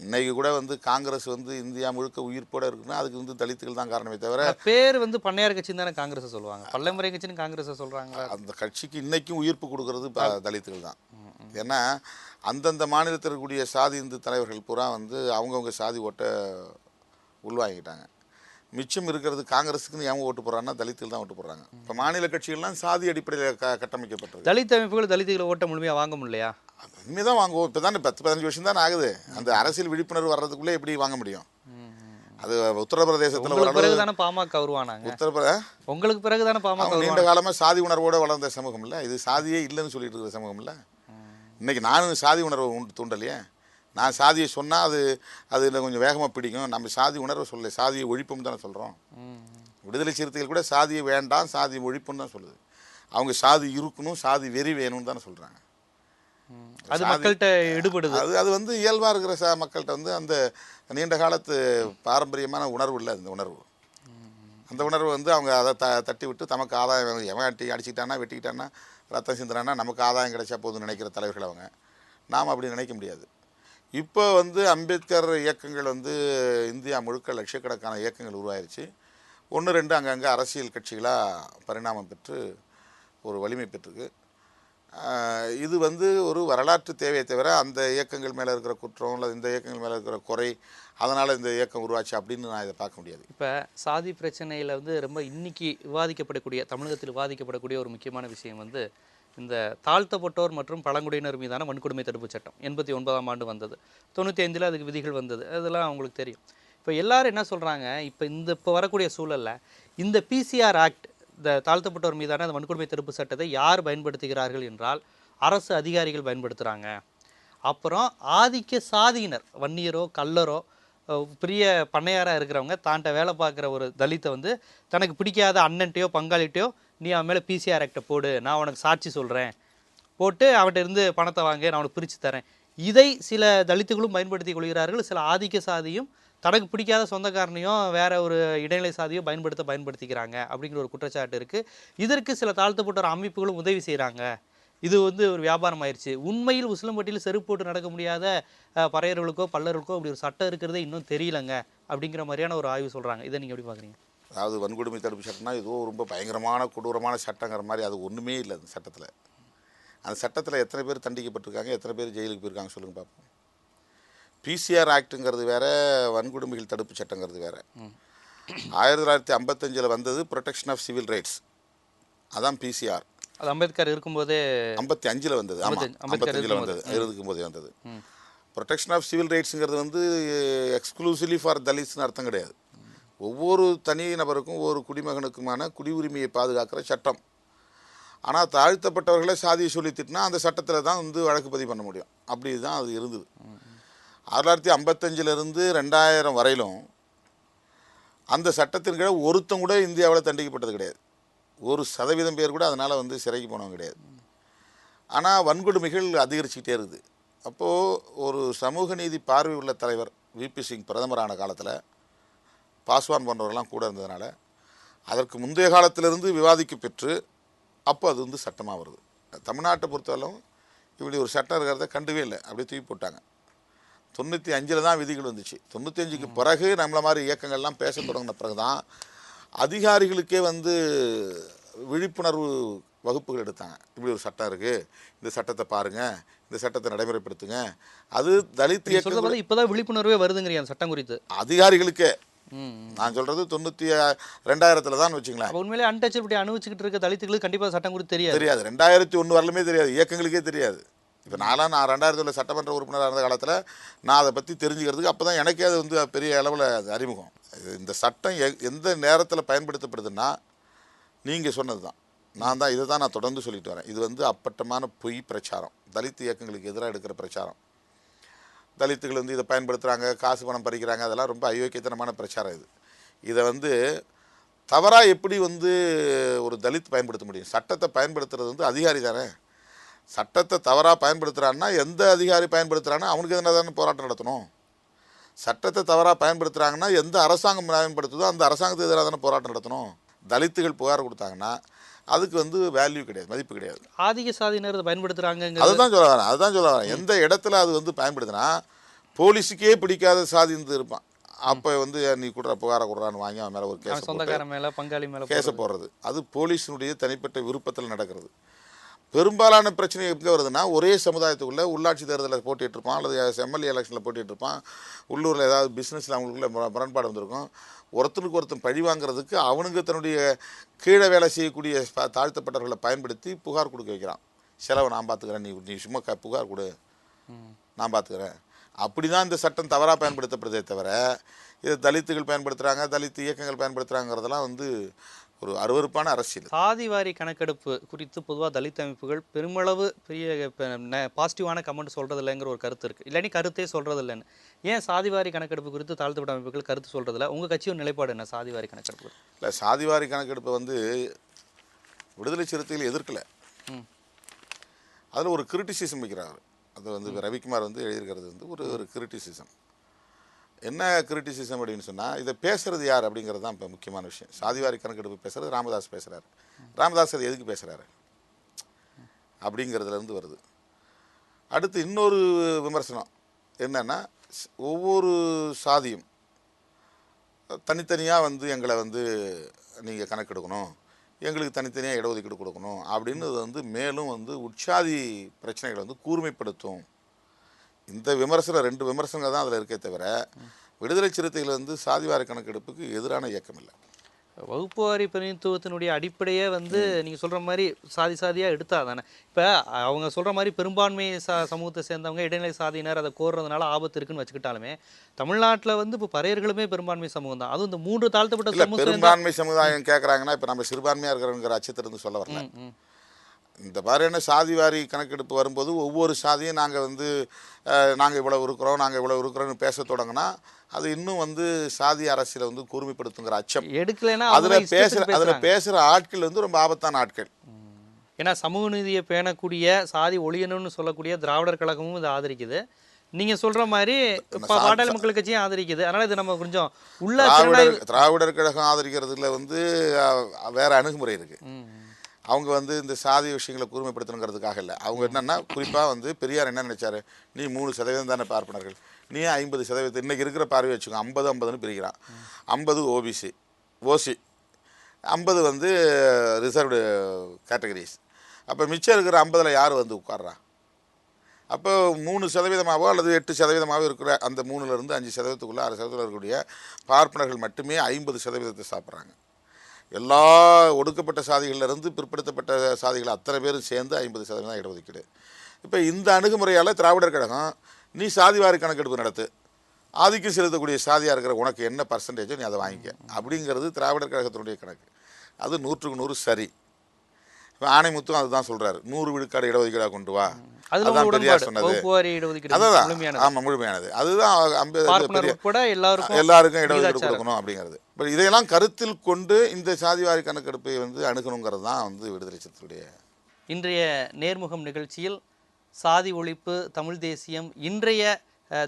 இன்றைக்கி கூட வந்து காங்கிரஸ் வந்து இந்தியா முழுக்க உயிர்ப்போட இருக்குன்னா அதுக்கு வந்து தலித்துகள் தான் காரணமே தவிர, பேர் வந்து பண்ணையார் கட்சின்னு தானே காங்கிரஸை சொல்லுவாங்க, பல்லமுறை கட்சின்னு காங்கிரஸை சொல்கிறாங்க. அந்த கட்சிக்கு இன்றைக்கும் உயிர்ப்பு கொடுக்கறது தலித்துகள் தான். ஏன்னா அந்தந்த மாநிலத்தில் இருக்கக்கூடிய சாதி இந்து தலைவர்கள் பூரா வந்து அவங்கவுங்க சாதி ஓட்டை உள்வாங்கிட்டாங்க. மிச்சம் இருக்கிறது காங்கிரஸுக்குன்னு எவங்க ஓட்டு போடுறாங்கன்னா தலித்துகள் தான் ஓட்டு போடுறாங்க. இப்போ மாநில கட்சிகள்லாம் சாதி அடிப்படையில் கட்டமைக்கப்பட்டது. தலித் அமைப்புகள் தலித்துகளை ஓட்ட முழுமையாக வாங்க முடியலையா? இனிமே தான் வாங்குவோம். இப்போ தான் 10-15 வருஷம் தான் ஆகுது. அந்த அரசியல் விழிப்புணர்வு வர்றதுக்குள்ளே எப்படி வாங்க முடியும்? அது உத்தரப்பிரதேசத்தில் பிறகுதானே பாமக உருவானாங்க. உங்களுக்கு பிறகுதானே பாமக நீண்ட காலமாக சாதி உணர்வோடு வளர்ந்த சமூகம் இல்லை. இது சாதியே இல்லைன்னு சொல்லிட்டு இருக்கிற சமூகம் இல்லை. இன்னைக்கு நானும் சாதி உணர்வை தூண்டலையே. நான் சாதியை சொன்னால் அது இன்னும் கொஞ்சம் வேகமாக பிடிக்கும். நம்ம சாதி உணர்வை சொல்லலை, சாதியை ஒழிப்பும் தானே சொல்கிறோம். விடுதலை சிறுத்தைகள் கூட சாதியை வேண்டாம், சாதி ஒழிப்புன்னு தான் சொல்லுது. அவங்க சாதி இருக்கணும், சாதி வெறி வேணும்னு தானே சொல்கிறாங்க. அது மக்கள்கிட்ட எடுபடுது. அது வந்து இயல்பாக இருக்கிற மக்கள்கிட்ட வந்து அந்த நீண்ட காலத்து பாரம்பரியமான உணர்வு இல்லை. அந்த உணர்வு வந்து அவங்க அதை தட்டி விட்டு தமக்கு ஆதாயம் எவன் அடிச்சுக்கிட்டானா வெட்டிக்கிட்டானா ரத்தம் சிந்தினானா நமக்கு ஆதாயம் கிடைச்சா போதும்னு நினைக்கிற தலைவர்கள் அவங்க. நாம் அப்படி நினைக்க முடியாது. இப்போ வந்து அம்பேத்கர் இயக்கங்கள் வந்து இந்தியா முழுக்க லட்சக்கணக்கான இயக்கங்கள் உருவாயிருச்சு. 1-2 அங்கங்கே அரசியல் கட்சிகளாக பரிணாமம் பெற்று ஒரு வலிமை பெற்றிருக்கு. இது வந்து ஒரு வரலாற்று தேவையை தவிர அந்த இயக்கங்கள் மேலே இருக்கிற குற்றம் இல்லை இந்த இயக்கங்கள் மேலே இருக்கிற குறை அதனால் இந்த இயக்கம் உருவாச்சு அப்படின்னு நான் இதை பார்க்க முடியாது. இப்போ சாதி பிரச்சனையில் வந்து ரொம்ப இன்னைக்கு விவாதிக்கப்படக்கூடிய தமிழகத்தில் விவாதிக்கப்படக்கூடிய ஒரு முக்கியமான விஷயம் வந்து இந்த தாழ்த்தப்பட்டோர் மற்றும் பழங்குடியினர் மீதான வன்கொடுமை தடுப்பு சட்டம் 89ஆம் ஆண்டு வந்தது. 95ல் அதுக்கு விதிகள் வந்தது. அதெல்லாம் அவங்களுக்கு தெரியும். இப்போ எல்லாரும் என்ன சொல்கிறாங்க, இப்போ வரக்கூடிய சூழலில் இந்த பிசிஆர் ஆக்ட், இந்த தாழ்த்தப்பட்டோர் மீதான அந்த வன்கொடுமை தடுப்பு சட்டத்தை யார் பயன்படுத்துகிறார்கள் என்றால் அரசு அதிகாரிகள் பயன்படுத்துகிறாங்க. அப்புறம் ஆதிக்க சாதியினர், வன்னியரோ கல்லரோ பெரிய பண்ணையாராக இருக்கிறவங்க தான்ட்ட வேலை பார்க்குற ஒரு தலித்தை வந்து தனக்கு பிடிக்காத அண்ணன்ட்டையோ பங்காளிட்டையோ நீ அவன் மேலே பிசிஆர் ஆக்டை போடு, நான் உனக்கு சாட்சி சொல்கிறேன், போட்டு அவன்கிட்ட இருந்து பணத்தை வாங்க, நான் உனக்கு பிரித்து தரேன். இதை சில தலித்துகளும் பயன்படுத்தி கொள்கிறார்கள். சில ஆதிக்க சாதியும் தனக்கு பிடிக்காத சொந்தக்காரனையும் வேற ஒரு இடைநிலை சாதியோ பயன்படுத்திக்கிறாங்க அப்படிங்கிற ஒரு குற்றச்சாட்டு இருக்குது. இதற்கு சில தாழ்த்தப்பட்ட அமைப்புகளும் உதவி செய்கிறாங்க. இது வந்து ஒரு வியாபாரம் ஆயிடுச்சு. உண்மையில் உசிலம்பட்டியில் செருப்பு போட்டு நடக்க முடியாத பறையர்களுக்கோ பல்லர்களுக்கோ அப்படி ஒரு சட்டம் இருக்கிறதே இன்னும் தெரியலங்க அப்படிங்கிற மாதிரியான ஒரு ஆய்வு சொல்கிறாங்க. இதை நீங்கள் எப்படி பார்க்குறீங்க? அதாவது வன்கொடுமை தடுப்பு சட்டம்னா ஏதோ ரொம்ப பயங்கரமான கொடூரமான சட்டங்கிற மாதிரி அது ஒன்றுமே இல்லை. அந்த சட்டத்தில் எத்தனை பேர் தண்டிக்கப்பட்டிருக்காங்க, எத்தனை பேர் ஜெயிலுக்கு போயிருக்காங்க சொல்லுங்கள் பார்ப்போம். பிசிஆர் ஆக்டுங்கிறது வேறு, வன்கொடுமைகள் தடுப்பு சட்டங்கிறது வேறு. 1955 வந்தது ப்ரொடெக்ஷன் ஆஃப் சிவில் ரைட்ஸ், அதான் பிசிஆர். அது அம்பேத்கர் இருக்கும்போதே 55 வந்தது. ஆமாம், 55 வந்தது, இருக்கும்போதே வந்தது. ப்ரொடெக்ஷன் ஆஃப் சிவில் ரைட்ஸுங்கிறது வந்து எக்ஸ்க்ளூசிவ்லி ஃபார் தலித்ஸ்னு அர்த்தம் கிடையாது. ஒவ்வொரு தனி நபருக்கும் ஒவ்வொரு குடிமகனுக்குமான குடியுரிமையை பாதுகாக்கிற சட்டம். ஆனால் தாழ்த்தப்பட்டவர்களை சாதியை சொல்லி திட்டினா அந்த சட்டத்தில் தான் வந்து வழக்கு பதிவு பண்ண முடியும். அப்படி தான் அது இருந்தது. 1955 2000 வரையிலும் அந்த சட்டத்தின் கீழே ஒருத்தன் கூட இந்தியாவில் தண்டிக்கப்பட்டது கிடையாது. 1% பேர் கூட அதனால் வந்து சிறைக்கு போனவங்க கிடையாது. ஆனால் வன்கொடுமைகள் அதிகரிச்சுக்கிட்டே இருக்குது. அப்போது ஒரு சமூக நீதி பார்வை உள்ள தலைவர் விபி சிங் பிரதமரான காலத்தில் பாஸ்வான் போன்றவர்கள்லாம் கூட இருந்ததுனால அதற்கு முந்தைய காலத்திலிருந்து விவாதிக்க பெற்று அப்போ அது வந்து சட்டமாக வருது. தமிழ்நாட்டை பொறுத்தவரைக்கும் இப்படி ஒரு சட்டம் இருக்கிறத கண்டுவே இல்லை, அப்படியே தூக்கி போட்டாங்க. 95 தான் விதிகள் வந்துச்சு. 95க்கு பிறகு நம்மளை மாதிரி இயக்கங்கள்லாம் பேச தொடங்கின பிறகு தான் அதிகாரிகளுக்கே வந்து விழிப்புணர்வு வகுப்புகள் எடுத்தாங்க. இப்படி ஒரு சட்டம் இருக்குது, இந்த சட்டத்தை பாருங்கள், இந்த சட்டத்தை நடைமுறைப்படுத்துங்க. அது தலித் இயக்கம் இப்போதான் விழிப்புணர்வே வருதுங்கிற சட்டம் குறித்து அதிகாரிகளுக்கே. நான் சொல்றது 2000 தான் வச்சுங்களேன். உண்மையிலே அன்டச்சபிலிட்டி அனுபவிச்சுக்கிட்டு இருக்க தலித்துகளுக்கு கண்டிப்பாக சட்டம் குறித்து தெரியாது. 2001 வரலுமே தெரியாது, இயக்கங்களுக்கே தெரியாது. இப்போ நான் 2000 சட்டமன்ற உறுப்பினராக இருந்த காலத்தில் நான் அதை பற்றி தெரிஞ்சுக்கிறதுக்கு அப்போ தான் எனக்கே அது வந்து பெரிய அளவில் அது அறிமுகம். இந்த சட்டம் எந்த நேரத்தில் பயன்படுத்தப்படுதுன்னா நீங்கள் சொன்னது தான், இதை தான் நான் தொடர்ந்து சொல்லிட்டு வரேன். இது வந்து அப்பட்டமான பொய் பிரச்சாரம், தலித் இயக்கங்களுக்கு எதிராக எடுக்கிற பிரச்சாரம். தலித்துகள் வந்து இதை பயன்படுத்துகிறாங்க, காசு பணம் பறிக்கிறாங்க, அதெல்லாம் ரொம்ப அயோக்கியத்தனமான பிரச்சாரம். இதை வந்து தவறாக எப்படி வந்து ஒரு தலித் பயன்படுத்த முடியும்? சட்டத்தை பயன்படுத்துறது வந்து அதிகாரி தானே. சட்டத்தை தவறாக பயன்படுத்துகிறான்னா எந்த அதிகாரி பயன்படுத்துகிறான்னா அவனுக்கு எதனா தானே போராட்டம் நடத்தணும். சட்டத்தை தவறாக பயன்படுத்துகிறாங்கன்னா எந்த அரசாங்கம் பயன்படுத்துதோ அந்த அரசாங்கத்துக்கு எதிராக தானே போராட்டம் நடத்தணும். தலித்துகள் புகார் கொடுத்தாங்கன்னா அதுக்கு வந்து வேல்யூ கிடையாது, மதிப்பு கிடையாது. ஆதிக்க சாதியினர் பயன்படுத்துகிறாங்க, அதுதான் சொல்ல வரேன். எந்த இடத்துல அது வந்து பயன்படுத்தினா போலீஸுக்கே பிடிக்காத சாதி இருந்து இருப்பான், அப்போ வந்து நீ கொடுற புகாரை கொடுறான்னு வாங்கி அவன் மேலே ஒரு கேஸ், சொந்தக்கார மேலே பங்காளி மேலே கேஸை போடுறது. அது போலீஸினுடைய தனிப்பட்ட விருப்பத்தில் நடக்கிறது. பெரும்பாலான பிரச்சனை எங்கே வருதுன்னா ஒரே சமுதாயத்துக்குள்ளே உள்ளாட்சி தேர்தலில் போட்டிட்டு இருப்பான், அல்லது எம்எல்ஏ எலெக்ஷனில் போட்டிட்டு இருப்பான், உள்ளூரில் ஏதாவது பிஸ்னஸில் அவங்களுக்குள்ள முரண்பாடு வந்திருக்கும். ஒருத்தனுக்கு ஒருத்தன் பழி வாங்கிறதுக்கு அவனுக்கு தன்னுடைய கீழே வேலை செய்யக்கூடிய தாழ்த்தப்பட்டவர்களை பயன்படுத்தி புகார் கொடுக்க வைக்கிறான். செலவை நான் பார்த்துக்கிறேன், நீ சும்மா புகார் கொடு, நான் பார்த்துக்கிறேன். அப்படி தான் இந்த சட்டம் தவறாக பயன்படுத்தப்படுதே தவிர இதை தலித்துகள் பயன்படுத்துகிறாங்க, தலித் இயக்கங்கள் பயன்படுத்துகிறாங்கிறதெல்லாம் வந்து ஒரு அருவருப்பான அரசியல். சாதிவாரி கணக்கெடுப்பு குறித்து பொதுவாக தலித் அமைப்புகள் பெருமளவு பெரிய பாசிட்டிவான கமெண்ட் சொல்கிறது இல்லைங்கிற ஒரு கருத்து இருக்குது, இல்லாட்டி கருத்தே சொல்கிறது இல்லைன்னு. ஏன் சாதிவாரி கணக்கெடுப்பு குறித்து தாழ்த்தப்பட்ட அமைப்புகள் கருத்து சொல்கிறதில்ல? உங்கள் கட்சியோட நிலைப்பாடு என்ன சாதிவாரி கணக்கெடுப்பு? இல்லை, சாதிவாரி கணக்கெடுப்பை வந்து விடுதலை சிறுத்தைகள் எதிர்க்கலை. அதில் ஒரு கிரிட்டிசிசம் வைக்கிறாங்க. அது வந்து ரவிக்குமார் வந்து எழுதியிருக்கிறது வந்து ஒரு கிரிட்டிசிசம். என்ன கிரிட்டிசிசம் அப்படின்னு சொன்னால் இதை பேசுகிறது யார் அப்படிங்கிறது தான் இப்போ முக்கியமான விஷயம். சாதிவாரி கணக்கெடுப்பு பேசுகிறது ராமதாஸ் பேசுகிறாரு. ராமதாஸ் அது எதுக்கு பேசுகிறாரு அப்படிங்கிறதுலேருந்து வருது. அடுத்து இன்னொரு விமர்சனம் என்னன்னா, ஒவ்வொரு சாதியும் தனித்தனியாக வந்து எங்களை வந்து நீங்கள் கணக்கெடுக்கணும், எங்களுக்கு தனித்தனியாக இடஒதுக்கீடு கொடுக்கணும் அப்படின்னு வந்து மேலும் வந்து உட்சாதி பிரச்சனைகளை வந்து கூர்மைப்படுத்தும். இந்த விமர்சனம் 2 விமர்சனங்கள் தான் அதில் இருக்கே தவிர விடுதலை சிறுத்தைகள் வந்து சாதிவாரி கணக்கெடுப்புக்கு எதிரான இயக்கம் இல்லை. வகுப்புவாரி பிரதிநிதித்துவத்தினுடைய அடிப்படையே வந்து நீங்கள் சொல்கிற மாதிரி சாதியாக எடுத்தா தானே. இப்போ அவங்க சொல்கிற மாதிரி பெரும்பான்மை சமூகத்தை சேர்ந்தவங்க இடைநிலை சாதியினர் அதை கோர்றதுனால ஆபத்து இருக்குன்னு வச்சுக்கிட்டாலுமே தமிழ்நாட்டில் வந்து இப்போ பறையர்களுமே பெரும்பான்மை சமூகம் தான். அதுவும் இந்த 3 தாழ்த்தப்பட்ட சமூகம் பெரும்பான்மை சமுதாயம் கேட்குறாங்கன்னா இப்போ நம்ம சிறுபான்மையாக இருக்கிறவங்கிற அச்சத்திலிருந்து சொல்ல வரல. இந்த மாதிரியான சாதிவாரி கணக்கெடுப்பு வரும்போது ஒவ்வொரு சாதியும் நாங்கள் இவ்வளோ இருக்கிறோம்னு பேச தொடங்கினா அது இன்னும் வந்து சாதி அரசியலை வந்து கூர்மைப்படுத்துங்கிற அச்சம் எடுக்கலைன்னா அதில் பேசுகிற ஆட்கள் வந்து ரொம்ப ஆபத்தான ஆட்கள். ஏன்னா சமூக நீதியை பேணக்கூடிய சாதி ஒழியணும்னு சொல்லக்கூடிய திராவிடர் கழகமும் இதை ஆதரிக்குது. நீங்க சொல்ற மாதிரி பாட்டாளி மக்கள் கட்சியும் ஆதரிக்குது. அதனால இது நம்ம கொஞ்சம் உள்ள திராவிடர் கழகம் ஆதரிக்கிறதுல வந்து வேற அணுகுமுறை இருக்கு. அவங்க வந்து இந்த சாதி விஷயங்களை கூர்மைப்படுத்தணுங்கிறதுக்காக இல்லை. அவங்க என்னன்னா குறிப்பாக வந்து பெரியார் என்ன நினைச்சாரு, நீ 3% தானே பார்ப்பனர்கள், நீ 50%. இன்னைக்கு இருக்கிற பார்வை வச்சுக்கோ, 50-50ன்னு பிரிக்கிறான். 50 ஓசி, 50 வந்து ரிசர்வ்டு கேட்டகரிஸ். அப்போ மிச்சம் இருக்கிற 50ல் யார் வந்து உட்கார்றா? அப்போ 3% அல்லது 8% இருக்கிற அந்த 3லேருந்து 5%க்குள்ளே 6% இருக்கக்கூடிய பார்ப்பனர்கள் மட்டுமே 50% சாப்பிட்றாங்க. எல்லா ஒடுக்கப்பட்ட சாதிகளிலிருந்து பிற்படுத்தப்பட்ட சாதிகள் அத்தனை பேரும் சேர்ந்து 50% இடஒதுக்கீடு. இப்போ இந்த அணுகுமுறையால் திராவிடர் கழகம் நீ சாதிவாரி கணக்கெடுப்பு நடத்து, ஆதிக்கம் செலுத்தக்கூடிய சாதியாக இருக்கிற உனக்கு என்ன பர்சன்டேஜோ நீ அதை வாங்கிக்க அப்படிங்கிறது திராவிடர் கழகத்தினுடைய கணக்கு. அது 100க்கு 100 சரி. ஆணைமுத்தும் அதுதான் சொல்றாரு, 100 விழுக்காடு இடஒதுக்கீடாக கொண்டு வா. அதுல அதான் உங்க பெரியார் உடன்பாடு சொன்னது. வகுப்புவாரி இடஒதுக்கீடு அதான் முழுமையானது. ஆமாம், முழுமையானது. அதுதான் பார்ப்பனர் பெரிய உட்பட எல்லாருக்கும் இடஒதுக்கீடு விகிதாச்சாரம். கொடுக்கணும் அப்படிங்கிறது. பட் இதையெல்லாம் கருத்தில் கொண்டு இந்த சாதிவாரி கணக்கெடுப்பை அணுகணுங்கிறது தான் விடுதலை சிறுத்தைகளுடைய. இன்றைய நேர்முகம் நிகழ்ச்சியில் சாதி ஒழிப்பு, தமிழ் தேசியம், இன்றைய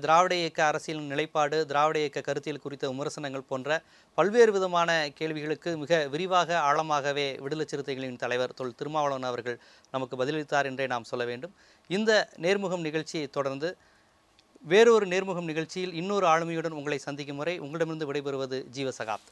திராவிட இயக்க அரசியல் நிலைப்பாடு, திராவிட இயக்க கருத்தியல் குறித்த விமர்சனங்கள் போன்ற பல்வேறு விதமான கேள்விகளுக்கு மிக விரிவாக ஆழமாகவே விடுதலை சிறுத்தைகளின் தலைவர் தொல் திருமாவளவன் அவர்கள் நமக்கு பதிலளித்தார் என்றே நாம் சொல்ல வேண்டும். இந்த நேர்முகம் நிகழ்ச்சியை தொடர்ந்து வேறொரு நேர்முகம் நிகழ்ச்சியில் இன்னொரு ஆளுமையுடன் உங்களை சந்திக்கும் வரை உங்களிடமிருந்து விடைபெறுவது ஜீவசகாப்த்.